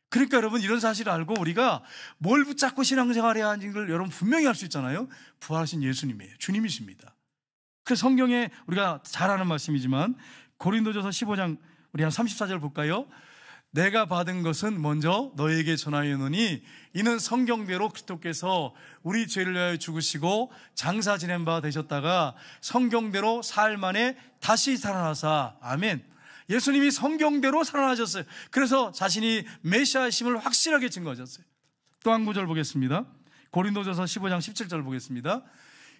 그러니까 여러분 이런 사실을 알고 우리가 뭘 붙잡고 신앙생활해야 하는 걸 여러분 분명히 알 수 있잖아요. 부활하신 예수님이에요. 주님이십니다. 그래서 성경에 우리가 잘 아는 말씀이지만 고린도전서 15장 우리 한 34절 볼까요? 내가 받은 것은 먼저 너에게 전하였노니 이는 성경대로 그리스도께서 우리 죄를 위하여 죽으시고 장사 지낸 바 되셨다가 성경대로 사흘 만에 다시 살아나사. 아멘. 예수님이 성경대로 살아나셨어요. 그래서 자신이 메시아이심을 확실하게 증거하셨어요. 또 한 구절 보겠습니다. 고린도전서 15장 17절 보겠습니다.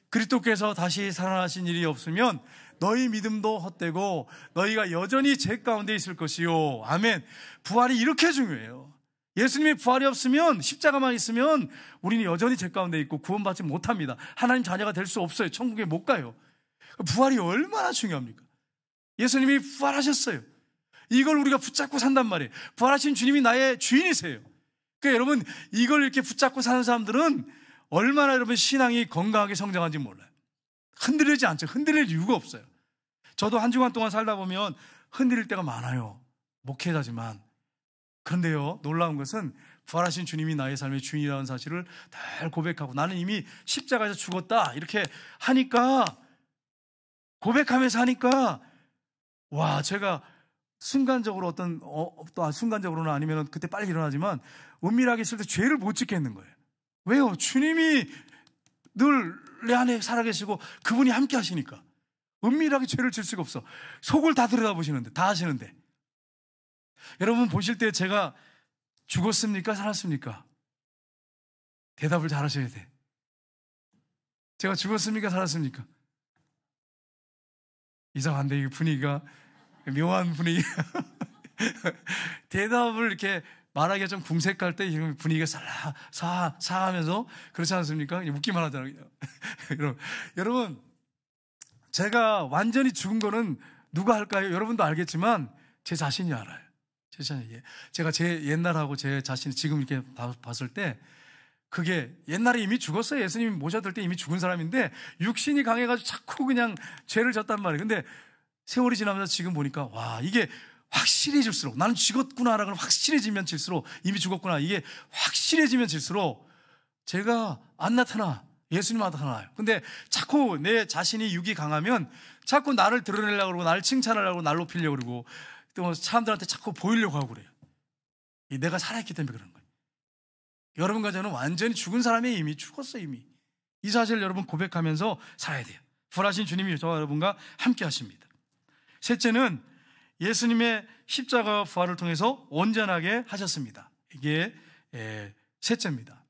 그리스도께서 다시 살아나신 일이 없으면 너희 믿음도 헛되고 너희가 여전히 죄 가운데 있을 것이요. 아멘. 부활이 이렇게 중요해요. 예수님의 부활이 없으면, 십자가만 있으면 우리는 여전히 죄 가운데 있고 구원받지 못합니다. 하나님 자녀가 될 수 없어요. 천국에 못 가요. 부활이 얼마나 중요합니까? 예수님이 부활하셨어요. 이걸 우리가 붙잡고 산단 말이에요. 부활하신 주님이 나의 주인이세요. 그러니까 여러분 이걸 이렇게 붙잡고 사는 사람들은 얼마나 여러분 신앙이 건강하게 성장한지 몰라요. 흔들리지 않죠. 흔들릴 이유가 없어요. 저도 한 주간 동안 살다 보면 흔들릴 때가 많아요. 목회자지만. 그런데요, 놀라운 것은 부활하신 주님이 나의 삶의 주인이라는 사실을 늘 고백하고 나는 이미 십자가에서 죽었다 이렇게 하니까, 고백하면서 하니까 와, 제가 순간적으로 또 순간적으로는 아니면 그때 빨리 일어나지만 은밀하게 있을 때 죄를 못 짓겠는 거예요. 왜요? 주님이 늘 내 안에 살아계시고 그분이 함께 하시니까 은밀하게 죄를 질 수가 없어. 속을 다 들여다보시는데, 다 하시는데. 여러분 보실 때 제가 죽었습니까? 살았습니까? 대답을 잘 하셔야 돼. 제가 죽었습니까? 살았습니까? 이상한데, 이 분위기가 묘한 분위기. 대답을 이렇게 말하기가 좀 궁색할 때 분위기가 사하면서 그렇지 않습니까? 웃기만 하잖아요. 여러분, 제가 완전히 죽은 거는 누가 할까요? 여러분도 알겠지만 제 자신이 알아요. 제가 제 옛날하고 제 자신이 지금 이렇게 봤을 때 그게 옛날에 이미 죽었어요. 예수님이 모셔들 때 이미 죽은 사람인데 육신이 강해가지고 자꾸 그냥 죄를 졌단 말이에요. 근데 세월이 지나면서 지금 보니까 와, 이게 확실해질수록 나는 죽었구나라는 걸 확실해지면 질수록 이미 죽었구나, 이게 확실해지면 질수록 제가 안 나타나. 예수님 나타나요. 근데 자꾸 내 자신이 육이 강하면 자꾸 나를 드러내려고 그러고 나를 칭찬하려고 그러고 날 높이려고 그러고 또 사람들한테 자꾸 보이려고 하고 그래요. 내가 살아있기 때문에 그런 거예요. 여러분과 저는 완전히 죽은 사람이 이미 죽었어요. 이미 이 사실을 여러분 고백하면서 살아야 돼요. 부활하신 주님이 저와 여러분과 함께 하십니다. 셋째는 예수님의 십자가 부활을 통해서 온전하게 하셨습니다. 이게 셋째입니다.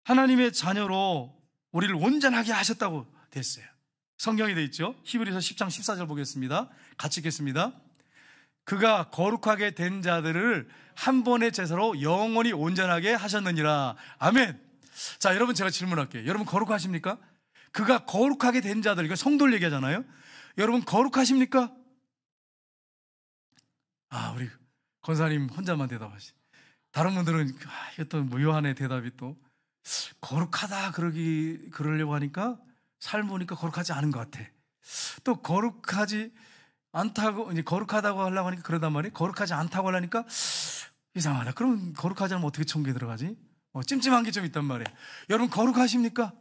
하나님의 자녀로 우리를 온전하게 하셨다고 됐어요. 성경에 되어 있죠. 히브리서 10장 14절 보겠습니다. 같이 읽겠습니다. 그가 거룩하게 된 자들을 한 번의 제사로 영원히 온전하게 하셨느니라. 아멘. 자, 여러분 제가 질문할게요. 여러분 거룩하십니까? 그가 거룩하게 된 자들, 이거 성도를 얘기하잖아요. 여러분 거룩하십니까? 우리 권사님 혼자만 대답하시. 다른 분들은 이게 또 묘하네, 대답이 또. 거룩하다 그러려고 하니까 삶 보니까 거룩하지 않은 것 같아. 또 거룩하지 않다고, 이제 거룩하다고 하려고 하니까 그러단 말이에요. 거룩하지 않다고 하려니까 이상하다. 그럼 거룩하지 않으면 어떻게 천국에 들어가지? 찜찜한 게 좀 있단 말이에요. 여러분 거룩하십니까?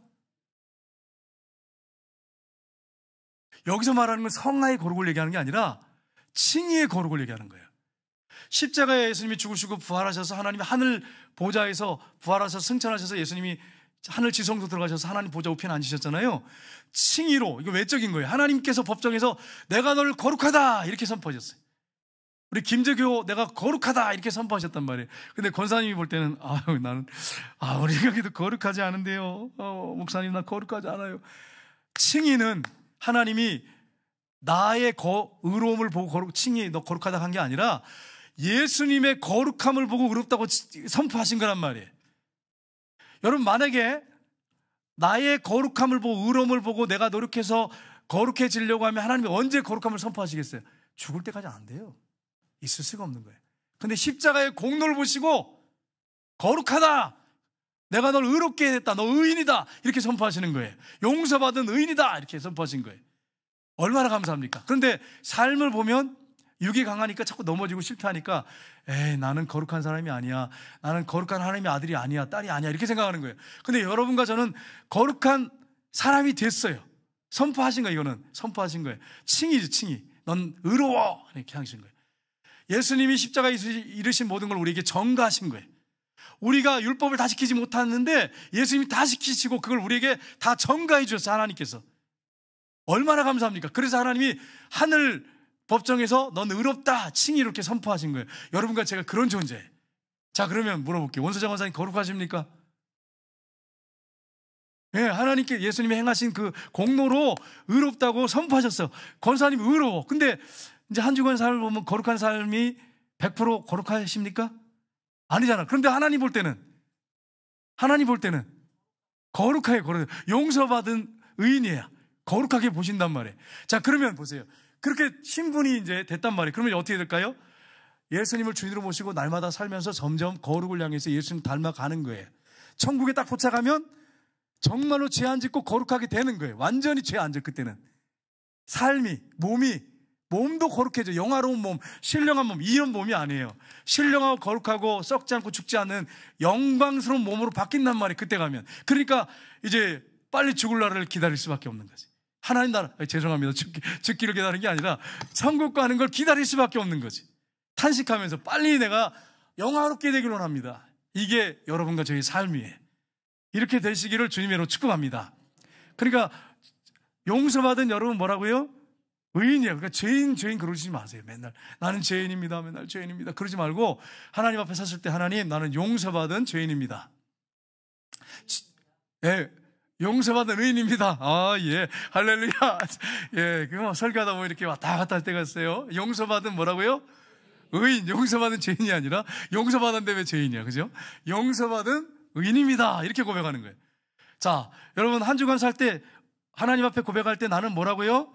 여기서 말하는 건 성화의 거룩을 얘기하는 게 아니라 칭의의 거룩을 얘기하는 거예요. 십자가에 예수님이 죽으시고 부활하셔서 하나님의 하늘 보좌에서 부활하셔서 승천하셔서 예수님이 하늘 지성소 들어가셔서 하나님 보좌 우편에 앉으셨잖아요. 칭의로, 이거 외적인 거예요. 하나님께서 법정에서 내가 너를 거룩하다 이렇게 선포하셨어요. 우리 김재교 내가 거룩하다 이렇게 선포하셨단 말이에요. 근데 권사님이 볼 때는 나는 우리 생각에도 거룩하지 않은데요. 목사님 나 거룩하지 않아요. 칭의는 하나님이 나의 의로움을 보고 칭의 너 거룩하다 한 게 아니라 예수님의 거룩함을 보고 의롭다고 선포하신 거란 말이에요. 여러분 만약에 나의 거룩함을 보고 의로움을 보고 내가 노력해서 거룩해지려고 하면 하나님이 언제 거룩함을 선포하시겠어요? 죽을 때까지 안 돼요. 있을 수가 없는 거예요. 근데 십자가의 공로를 보시고 거룩하다, 내가 널 의롭게 했다, 너 의인이다 이렇게 선포하시는 거예요. 용서받은 의인이다 이렇게 선포하신 거예요. 얼마나 감사합니까? 그런데 삶을 보면 육이 강하니까 자꾸 넘어지고 실패하니까 나는 거룩한 사람이 아니야, 나는 거룩한 하나님의 아들이 아니야, 딸이 아니야 이렇게 생각하는 거예요. 근데 여러분과 저는 거룩한 사람이 됐어요. 선포하신 거예요. 이거는 선포하신 거예요. 칭의죠, 칭의. 넌 의로워 이렇게 하신 거예요. 예수님이 십자가에 이르신 모든 걸 우리에게 전가하신 거예요. 우리가 율법을 다 지키지 못했는데 예수님이 다 지키시고 그걸 우리에게 다 전가해 주셨어요. 하나님께서. 얼마나 감사합니까? 그래서 하나님이 하늘 법정에서 넌 의롭다 칭의 이렇게 선포하신 거예요. 여러분과 제가 그런 존재예요. 자, 그러면 물어볼게요. 원소장 원사님 거룩하십니까? 예, 하나님께 예수님이 행하신 그 공로로 의롭다고 선포하셨어요. 권사님 의로워. 근데 이제 한 주간 삶을 보면 거룩한 삶이 100% 거룩하십니까? 아니잖아. 그런데 하나님 볼 때는 거룩하게 용서받은 의인이에요. 거룩하게 보신단 말이에요. 자, 그러면 보세요. 그렇게 신분이 이제 됐단 말이에요. 그러면 어떻게 될까요? 예수님을 주인으로 모시고 날마다 살면서 점점 거룩을 향해서 예수님 닮아가는 거예요. 천국에 딱 도착하면 정말로 죄 안 짓고 거룩하게 되는 거예요. 완전히 죄 안 짓 그때는. 삶이, 몸도 거룩해져. 영화로운 몸, 신령한 몸, 이런 몸이 아니에요. 신령하고 거룩하고 썩지 않고 죽지 않는 영광스러운 몸으로 바뀐단 말이에요. 그때 가면. 그러니까 이제 빨리 죽을 날을 기다릴 수밖에 없는 거지. 하나님 나라, 죄송합니다. 죽기를 기다리는 게 아니라 천국 가는 걸 기다릴 수밖에 없는 거지. 탄식하면서 빨리 내가 영화롭게 되기를 원합니다. 이게 여러분과 저의 삶이에요. 이렇게 되시기를 주님의 이름으로 축복합니다. 그러니까 용서받은 여러분 뭐라고요? 의인이에요. 그러니까 죄인 그러지 마세요. 맨날 나는 죄인입니다. 맨날 죄인입니다. 그러지 말고 하나님 앞에 섰을 때 하나님 나는 용서받은 죄인입니다. 예, 용서받은 의인입니다. 아, 예, 할렐루야. 예, 그거 설교하다 보면 이렇게 왔다 갔다 할 때가 있어요. 용서받은 뭐라고요? 의인, 용서받은 죄인이 아니라 용서받았는데 왜 죄인이야, 그죠? 용서받은 의인입니다. 이렇게 고백하는 거예요. 자, 여러분 한 주간 살 때 하나님 앞에 고백할 때 나는 뭐라고요?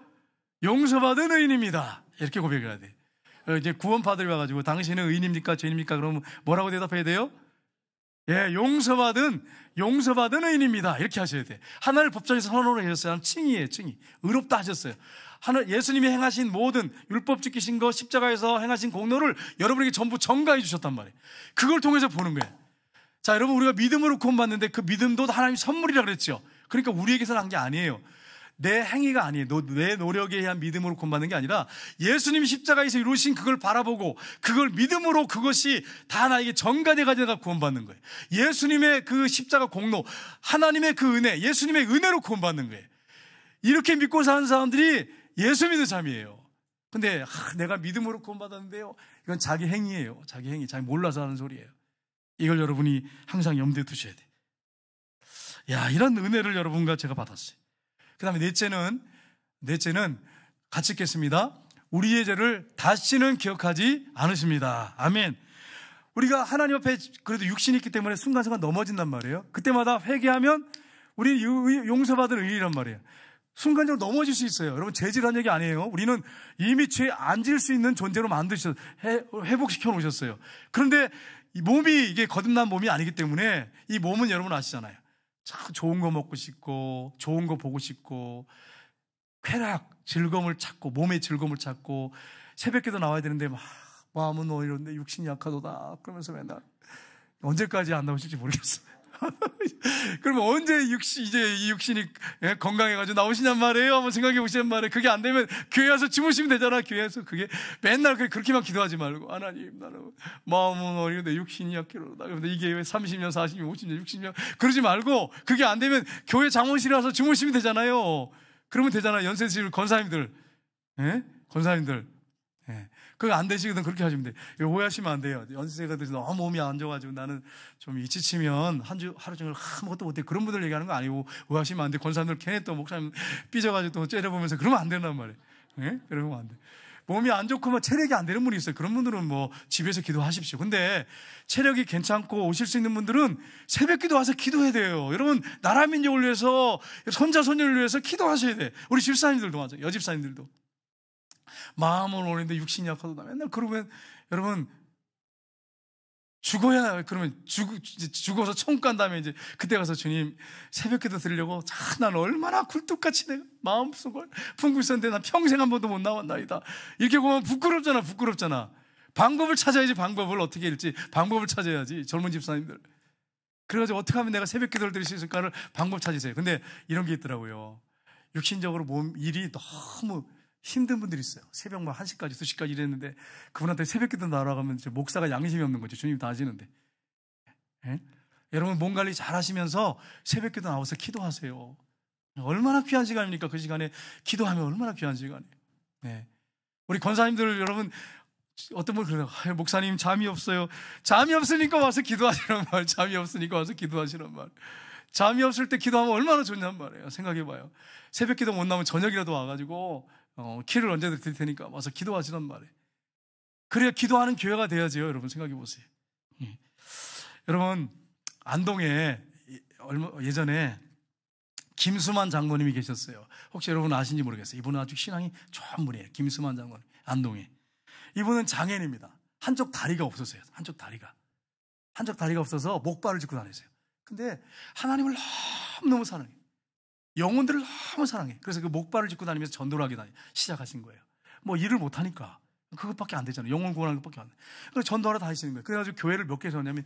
용서받은 의인입니다. 이렇게 고백해야 돼. 이제 구원파들이 와가지고 당신은 의인입니까? 죄인입니까? 그러면 뭐라고 대답해야 돼요? 예, 용서받은 의인입니다. 이렇게 하셔야 돼. 하나님을 법정에서 선언을 하셨어요. 칭의예요, 칭의. 의롭다 하셨어요. 예수님이 행하신 모든 율법 지키신 거, 십자가에서 행하신 공로를 여러분에게 전부 전가해 주셨단 말이에요. 그걸 통해서 보는 거예요. 자, 여러분 우리가 믿음으로 구원받는데 그 믿음도 하나님의 선물이라 그랬죠. 그러니까 우리에게서 난 게 아니에요. 내 행위가 아니에요. 내 노력에 의한 믿음으로 구원받는 게 아니라 예수님이 십자가에서 이루신 그걸 바라보고 그걸 믿음으로 그것이 다 나에게 전가돼가지고 구원받는 거예요. 예수님의 그 십자가 공로, 하나님의 그 은혜, 예수님의 은혜로 구원받는 거예요. 이렇게 믿고 사는 사람들이 예수 믿는 삶이에요. 근데 내가 믿음으로 구원받았는데요, 이건 자기 행위예요. 자기 행위, 자기 몰라서 하는 소리예요. 이걸 여러분이 항상 염두에 두셔야 돼요. 야, 이런 은혜를 여러분과 제가 받았어요. 그 다음에 넷째는 같이 읽겠습니다. 우리의 죄를 다시는 기억하지 않으십니다. 아멘. 우리가 하나님 앞에 그래도 육신이 있기 때문에 순간순간 넘어진단 말이에요. 그때마다 회개하면 우리 용서받은 의인이란 말이에요. 순간적으로 넘어질 수 있어요. 여러분, 죄질한 얘기 아니에요. 우리는 이미 죄 안 질 수 있는 존재로 회복시켜 놓으셨어요. 그런데 이 몸이 이게 거듭난 몸이 아니기 때문에 이 몸은 여러분 아시잖아요. 참 좋은 거 먹고 싶고 좋은 거 보고 싶고 쾌락, 즐거움을 찾고 몸의 즐거움을 찾고 새벽기도 나와야 되는데 막 마음은 이런데 육신이 약하도다 그러면서 맨날 언제까지 안 나오실지 모르겠어요. 그러면 언제 이제 이 육신이 건강해가지고 나오시냔 말이에요. 한번 생각해 보시란 말이에요. 그게 안 되면 교회 와서 주무시면 되잖아. 교회에서 그게 맨날 그렇게만 기도하지 말고 하나님 나는 마음은 어린데 육신이 약해로다. 그런데 이게 왜 30년, 40년, 50년, 60년 그러지 말고 그게 안 되면 교회 장원실에 와서 주무시면 되잖아요. 그러면 되잖아요. 연세실 권사님들, 권사님들. 그거 안 되시거든. 그렇게 하시면 돼요. 오해하시면 안 돼요. 연세가 돼서 너무 몸이 안 좋아가지고 나는 좀 지치면 하루 종일 아무것도 못해. 그런 분들 얘기하는 거 아니고 오해하시면 안 돼. 권사님들 괜히 또 목사님 삐져가지고 또 째려보면서 그러면 안 된단 말이에요. 그러면 안 돼. 몸이 안 좋고 뭐 체력이 안 되는 분이 있어요. 그런 분들은 뭐 집에서 기도하십시오. 근데 체력이 괜찮고 오실 수 있는 분들은 새벽 기도 와서 기도해야 돼요. 여러분, 나라 민족을 위해서, 손자 손녀를 위해서 기도하셔야 돼. 우리 집사님들도 맞아요. 여집사님들도. 마음은 오는데 육신이 약하다. 맨날 그러면 여러분 죽어야, 그러면 죽어서 천국 간 다음에 이제 그때 가서 주님 새벽기도 드리려고 난 얼마나 굴뚝같이 내가 마음속을 품고 있었는데 난 평생 한 번도 못 나왔나이다. 이렇게 보면 부끄럽잖아. 방법을 찾아야지. 방법을 어떻게 할지 방법을 찾아야지. 젊은 집사님들. 그래가지고 어떻게 하면 내가 새벽기도를 드릴 수 있을까를 방법 찾으세요. 근데 이런 게 있더라고요. 육신적으로 몸 일이 너무 힘든 분들이 있어요. 새벽 1시까지 2시까지 일했는데 그분한테 새벽기도 날아가면 목사가 양심이 없는 거죠. 주님 다 하시는데. 여러분, 몸 관리 잘 하시면서 새벽기도 나와서 기도하세요. 얼마나 귀한 시간입니까? 그 시간에 기도하면 얼마나 귀한 시간이에요. 우리 권사님들 여러분, 어떤 분이 그래요. 목사님 잠이 없어요. 잠이 없으니까 와서 기도하시란 말. 잠이 없으니까 와서 기도하시란 말. 잠이 없을 때 기도하면 얼마나 좋냔 말이에요. 생각해봐요. 새벽기도 못 나오면 저녁이라도 와가지고 키를 언제든 드릴 테니까 와서 기도하시란 말이에요. 그래야 기도하는 교회가 돼야죠. 여러분 생각해 보세요. 여러분, 안동에 예전에 김수만 장로님이 계셨어요. 혹시 여러분 아신지 모르겠어요. 이분은 아주 신앙이 좋은 분이에요. 김수만 장로님, 안동에. 이분은 장애인입니다. 한쪽 다리가 없었어요. 한쪽 다리가 없어서 목발을 짚고 다녔어요. 근데 하나님을 너무 사랑해요. 영혼들을 너무 사랑해. 그래서 그 목발을 짚고 다니면서 전도를 하게 시작하신 거예요. 뭐 일을 못하니까 그것밖에 안 되잖아요. 영혼 구원하는 것밖에 안 돼. 그래서 전도하러 다니시는 거예요. 그래가지고 교회를 몇 개 세웠냐면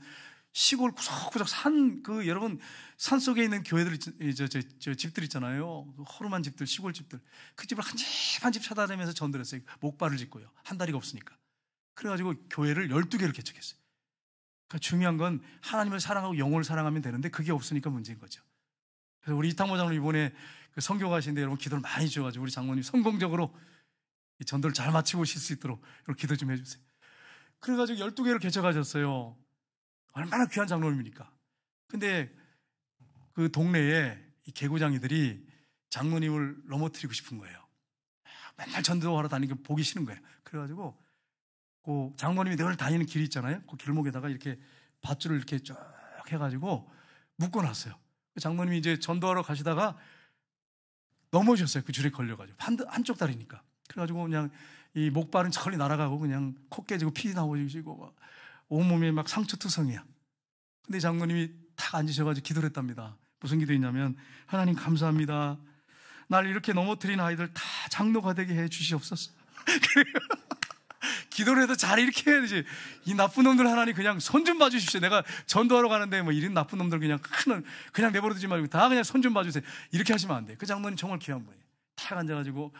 시골 구석구석 여러분, 산 속에 있는 교회들, 집들 있잖아요. 허름한 집들, 시골 집들. 그 집을 한 집 찾아다니면서 전도를 했어요. 목발을 짚고요. 한 다리가 없으니까. 그래가지고 교회를 12개를 개척했어요. 그러니까 중요한 건 하나님을 사랑하고 영혼을 사랑하면 되는데 그게 없으니까 문제인 거죠. 그래서 우리 이탕모 장로님 이번에 그 선교 가신데 여러분 기도를 많이 주셔가지고 우리 장로님 성공적으로 이 전도를 잘 마치고 오실 수 있도록 여러분 기도 좀 해주세요. 그래가지고 12개를 개척하셨어요. 얼마나 귀한 장로님입니까? 근데 그 동네에 이 개구장이들이 장로님을 넘어뜨리고 싶은 거예요. 맨날 전도하러 다니니까 보기 싫은 거예요. 그래가지고 그 장로님이 늘 다니는 길이 있잖아요. 그 길목에다가 이렇게 밧줄을 이렇게 쭉 해가지고 묶어놨어요. 장로님이 이제 전도하러 가시다가 넘어졌어요. 그 줄에 걸려가지고 한쪽 다리니까. 그래가지고 그냥 이 목발은 저리 날아가고 그냥 코 깨지고 피 나오시고 막 온몸에 막 상처투성이야. 근데 장로님이 탁 앉으셔가지고 기도를 했답니다. 무슨 기도했냐면, 하나님 감사합니다. 날 이렇게 넘어뜨린 아이들 다 장로가 되게 해 주시옵소서. 기도를 해도 잘 이렇게 해야 되지. 이 나쁜 놈들 하나님 그냥 손 좀 봐주십시오. 내가 전도하러 가는데 뭐 이런 나쁜 놈들 그냥 내버려두지 말고 다 그냥 손 좀 봐주세요. 이렇게 하시면 안 돼. 그 장로님 정말 귀한 분이에요. 탁 앉아가지고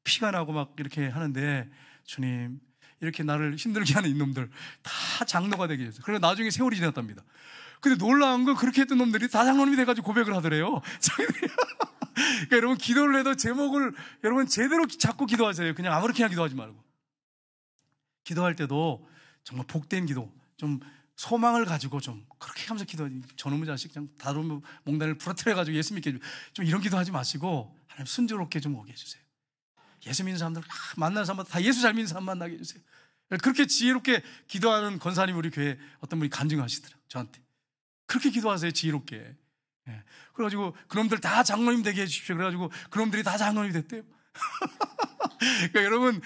피가 나고 막 이렇게 하는데, 주님 이렇게 나를 힘들게 하는 이놈들 다 장로가 되게 해주세요. 그리고 나중에 세월이 지났답니다. 근데 놀라운 건 그렇게 했던 놈들이 다 장로님이 돼가지고 고백을 하더래요. 그러니까 여러분 기도를 해도 제목을 여러분 제대로 잡고 기도하세요. 그냥 아무렇게나 기도하지 말고. 기도할 때도 정말 복된 기도, 좀 소망을 가지고 좀 그렇게 하면서 기도하지. 저놈의 자식 그냥 다른 몽단을 부러뜨려가지고 예수 믿게 해주세요. 좀 이런 기도하지 마시고 하나님 순조롭게 좀 오게 해주세요. 예수 믿는 사람들 만나는 사람마다 다 예수 잘 믿는 사람 만나게 해주세요. 그렇게 지혜롭게 기도하는 권사님 우리 교회 어떤 분이 간증하시더라고요. 저한테 그렇게 기도하세요. 지혜롭게. 예. 그래가지고 그놈들 다 장로님 되게 해주십시오. 그래가지고 그놈들이 다 장로님이 됐대요. 그러니까 여러분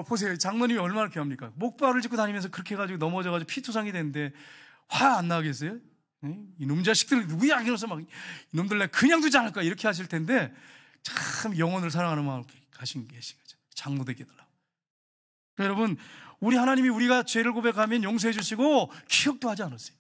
보세요. 장로님이 얼마나 귀합니까? 목발을 짚고 다니면서 그렇게 해가지고 넘어져가지고 피투성이 됐는데 화 안 나겠어요? 이놈 자식들 누구야? 이러면서 막 이놈들 내 그냥 두지 않을 거야. 이렇게 하실 텐데 참 영혼을 사랑하는 마음으로 가신 계신 거죠. 장로 되게 해달라고. 여러분, 우리 하나님이 우리가 죄를 고백하면 용서해 주시고 기억도 하지 않으세요.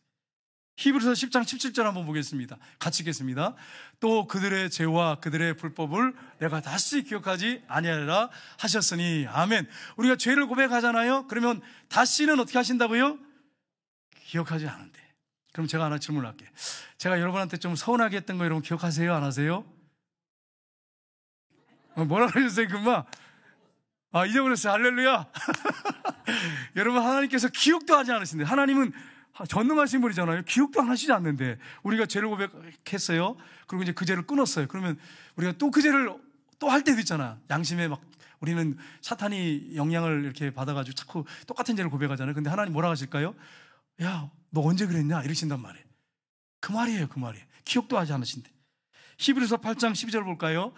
히브리서 10장 17절 한번 보겠습니다. 같이 읽겠습니다. 또 그들의 죄와 그들의 불법을 내가 다시 기억하지 아니하리라 하셨으니. 아멘. 우리가 죄를 고백하잖아요. 그러면 다시는 어떻게 하신다고요? 기억하지 않은데. 그럼 제가 하나 질문을 할게요. 제가 여러분한테 좀 서운하게 했던 거 여러분 기억하세요? 안 하세요? 뭐라 그러셨어요? 금방 잊어버렸어요. 할렐루야. 여러분, 하나님께서 기억도 하지 않으신데, 하나님은 전능하신 분이잖아요. 기억도 안 하시지 않는데 우리가 죄를 고백했어요. 그리고 이제 그 죄를 끊었어요. 그러면 우리가 또 그 죄를 또 할 때도 있잖아. 양심에 막 우리는 사탄이 영향을 이렇게 받아가지고 자꾸 똑같은 죄를 고백하잖아요. 근데 하나님 뭐라 하실까요? 야, 너 언제 그랬냐? 이러신단 말이에요. 그 말이에요. 그 말이에요. 기억도 하지 않으신데. 히브리서 8장 12절 볼까요?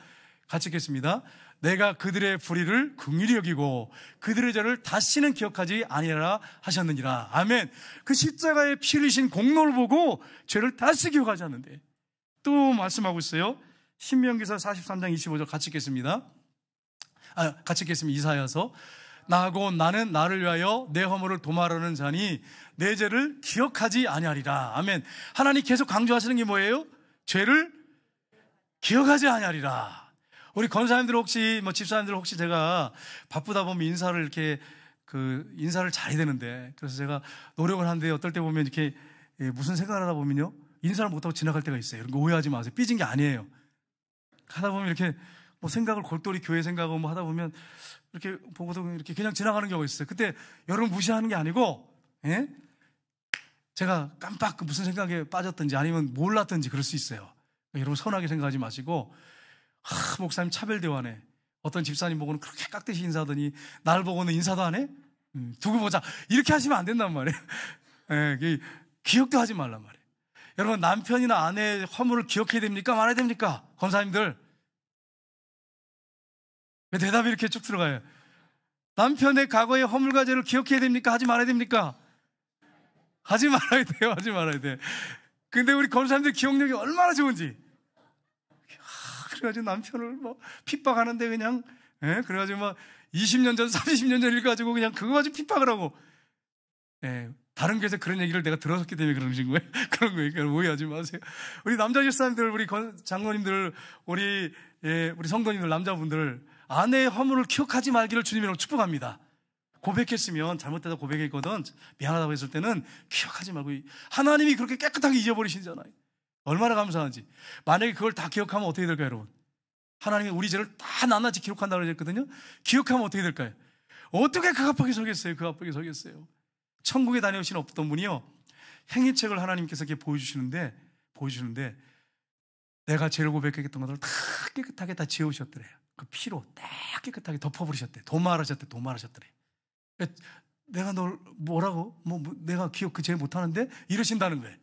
같이 읽겠습니다. 내가 그들의 불의를 긍휼히 여기고 그들의 죄를 다시는 기억하지 아니하라 하셨느니라. 아멘. 그 십자가에 피 흘리신 공로를 보고 죄를 다시 기억하지 않는데 또 말씀하고 있어요. 신명기서 43장 25절 같이 읽겠습니다. 같이 읽겠습니다. 이사야서. 나하고 나는 나를 위하여 내 허물을 도말하는 자니 내 죄를 기억하지 아니하리라. 아멘. 하나님 계속 강조하시는 게 뭐예요? 죄를 기억하지 아니하리라. 우리 권사님들 혹시 집사님들 혹시 제가 바쁘다 보면 인사를 이렇게 인사를 잘해야 되는데, 그래서 제가 노력을 하는데 어떨 때 보면 이렇게 무슨 생각을 하다 보면요 인사를 못하고 지나갈 때가 있어요. 이런 거 오해하지 마세요. 삐진 게 아니에요. 하다 보면 이렇게 생각을 골똘히 교회 생각하고 하다 보면 이렇게 보고도 이렇게 그냥 지나가는 경우가 있어요. 그때 여러분 무시하는 게 아니고, 예? 제가 깜빡 무슨 생각에 빠졌든지 아니면 몰랐든지 그럴 수 있어요. 여러분 선하게 생각하지 마시고, 목사님 차별대화네. 어떤 집사님 보고는 그렇게 깍듯이 인사하더니 날 보고는 인사도 안 해? 두고 보자. 이렇게 하시면 안 된단 말이에요. 예, 기억도 하지 말란 말이에요. 여러분, 남편이나 아내의 허물을 기억해야 됩니까? 말아야 됩니까? 권사님들. 왜 대답이 이렇게 쭉 들어가요? 남편의 과거의 허물과 죄를 기억해야 됩니까? 하지 말아야 됩니까? 하지 말아야 돼요. 하지 말아야 돼. 근데 우리 권사님들 기억력이 얼마나 좋은지. 그래가지고 남편을 핍박하는데 그냥, 그래가지고 20년 전, 30년 전 일 가지고 그냥 그거 가지고 핍박을 하고, 다른 교회에서 그런 얘기를 내가 들었기 때문에 그러신 거예요? 그런 거예요. 그러니까 오해하지 마세요. 우리 남자 집사님들, 우리 장로님들, 우리 성도님들, 남자분들, 아내의 허물을 기억하지 말기를 주님이라고 축복합니다. 고백했으면, 잘못되다 고백했거든, 미안하다고 했을 때는 기억하지 말고, 하나님이 그렇게 깨끗하게 잊어버리시잖아요. 얼마나 감사한지. 만약에 그걸 다 기억하면 어떻게 될까요, 여러분? 하나님이 우리 죄를 다 낱낱이 기록한다고 그랬거든요. 기억하면 어떻게 될까요? 어떻게 그 앞에 서겠어요? 그 앞에 서겠어요? 천국에 다녀오신 어떤 분이요, 행위책을 하나님께서 이렇게 보여주시는데 내가 죄를 고백했던 것들을 다 깨끗하게 다 지워주셨더래요. 그 피로 딱 깨끗하게 덮어버리셨대. 도말하셨대. 내가 널 뭐라고? 내가 기억 그 죄 못하는데? 이러신다는 거예요.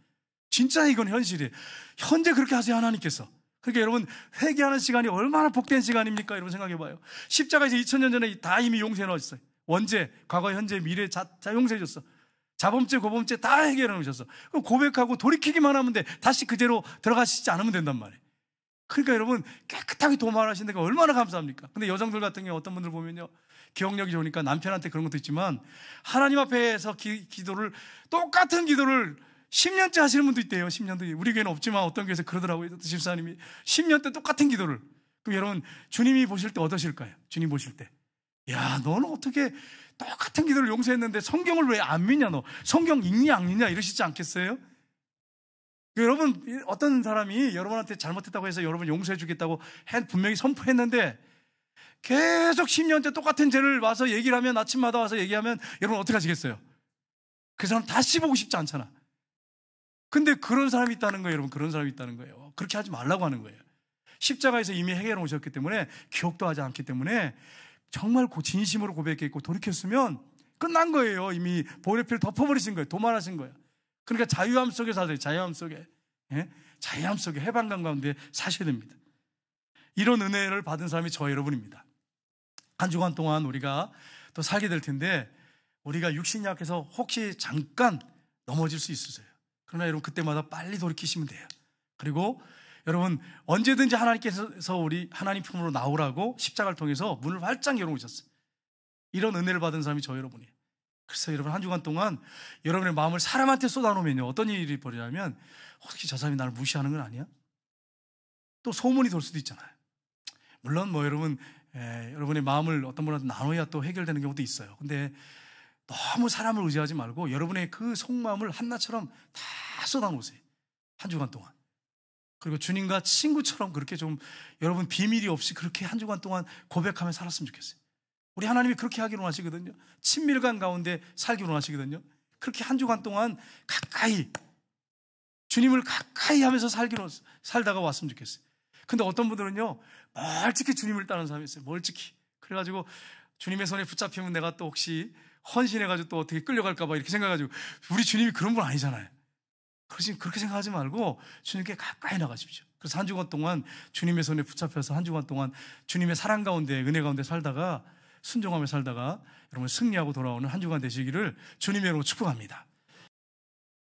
진짜 이건 현실이에요. 현재 그렇게 하세요, 하나님께서. 그러니까 여러분, 회개하는 시간이 얼마나 복된 시간입니까? 여러분 생각해봐요. 십자가에서 2000년 전에 다 이미 용서해 놓으셨어요. 원죄, 과거, 현재, 미래 다 용서해 줬어. 자범죄, 고범죄 다 해결해 놓으셨어. 그럼 고백하고 돌이키기만 하면 돼. 다시 그대로 들어가시지 않으면 된단 말이에요. 그러니까 여러분, 깨끗하게 도말하신 데가 얼마나 감사합니까? 근데 여성들 같은 경우 어떤 분들 보면요, 기억력이 좋으니까 남편한테 그런 것도 있지만 하나님 앞에서 기도를, 똑같은 기도를 10년째 하시는 분도 있대요. 10년도. 우리 교회는 없지만 어떤 교회에서 그러더라고요. 집사님이 10년 때 똑같은 기도를. 그럼 여러분, 주님이 보실 때 어떠실까요? 주님 보실 때, 야, 너는 어떻게 똑같은 기도를 용서했는데 성경을 왜 안 믿냐, 너 성경 읽냐 안 읽냐 이러시지 않겠어요? 여러분, 어떤 사람이 여러분한테 잘못했다고 해서 여러분 용서해 주겠다고 분명히 선포했는데 계속 10년째 똑같은 죄를 와서 얘기를 하면, 아침마다 와서 얘기하면 여러분 어떻게 하시겠어요? 그 사람 다시 보고 싶지 않잖아. 근데 그런 사람이 있다는 거예요, 여러분. 그런 사람이 있다는 거예요. 그렇게 하지 말라고 하는 거예요. 십자가에서 이미 해결해 오셨기 때문에, 기억도 하지 않기 때문에 정말 진심으로 고백했고 돌이켰으면 끝난 거예요. 이미 보혈의 피를 덮어버리신 거예요. 도말하신 거예요. 그러니까 자유함 속에 사세요. 자유함 속에. 자유함 속에, 해방감 가운데 사셔야 됩니다. 이런 은혜를 받은 사람이 저 여러분입니다. 한 주간 동안 우리가 또 살게 될 텐데, 우리가 육신이 약해서 혹시 잠깐 넘어질 수 있으세요. 그러나 여러분, 그때마다 빨리 돌이키시면 돼요. 그리고 여러분, 언제든지 하나님께서 우리 하나님 품으로 나오라고 십자가를 통해서 문을 활짝 열어오셨어요. 이런 은혜를 받은 사람이 저 여러분이에요. 그래서 여러분, 한 주간 동안 여러분의 마음을 사람한테 쏟아놓으면요, 어떤 일이 벌어지냐면, 혹시 저 사람이 나를 무시하는 건 아니야? 또 소문이 돌 수도 있잖아요. 물론 여러분, 여러분의 마음을 어떤 분한테 나눠야 또 해결되는 경우도 있어요. 근데 너무 사람을 의지하지 말고 여러분의 그 속마음을 한나처럼 다 쏟아놓으세요. 한 주간 동안. 그리고 주님과 친구처럼 그렇게 좀 여러분 비밀이 없이 그렇게 한 주간 동안 고백하며 살았으면 좋겠어요. 우리 하나님이 그렇게 하기로 하시거든요. 친밀감 가운데 살기로 하시거든요. 그렇게 한 주간 동안 가까이, 주님을 가까이 하면서 살다가 왔으면 좋겠어요. 근데 어떤 분들은요, 멀찍이 주님을 따르는 사람이 있어요. 멀찍이. 그래가지고 주님의 손에 붙잡히면 내가 또 혹시 헌신해가지고 또 어떻게 끌려갈까봐 이렇게 생각해가지고, 우리 주님이 그런 분 아니잖아요. 그렇게 생각하지 말고 주님께 가까이 나가십시오. 그래서 한 주간 동안 주님의 손에 붙잡혀서 한 주간 동안 주님의 사랑 가운데, 은혜 가운데 살다가, 순종하며 살다가 여러분 승리하고 돌아오는 한 주간 되시기를 주님의 이름으로 축복합니다.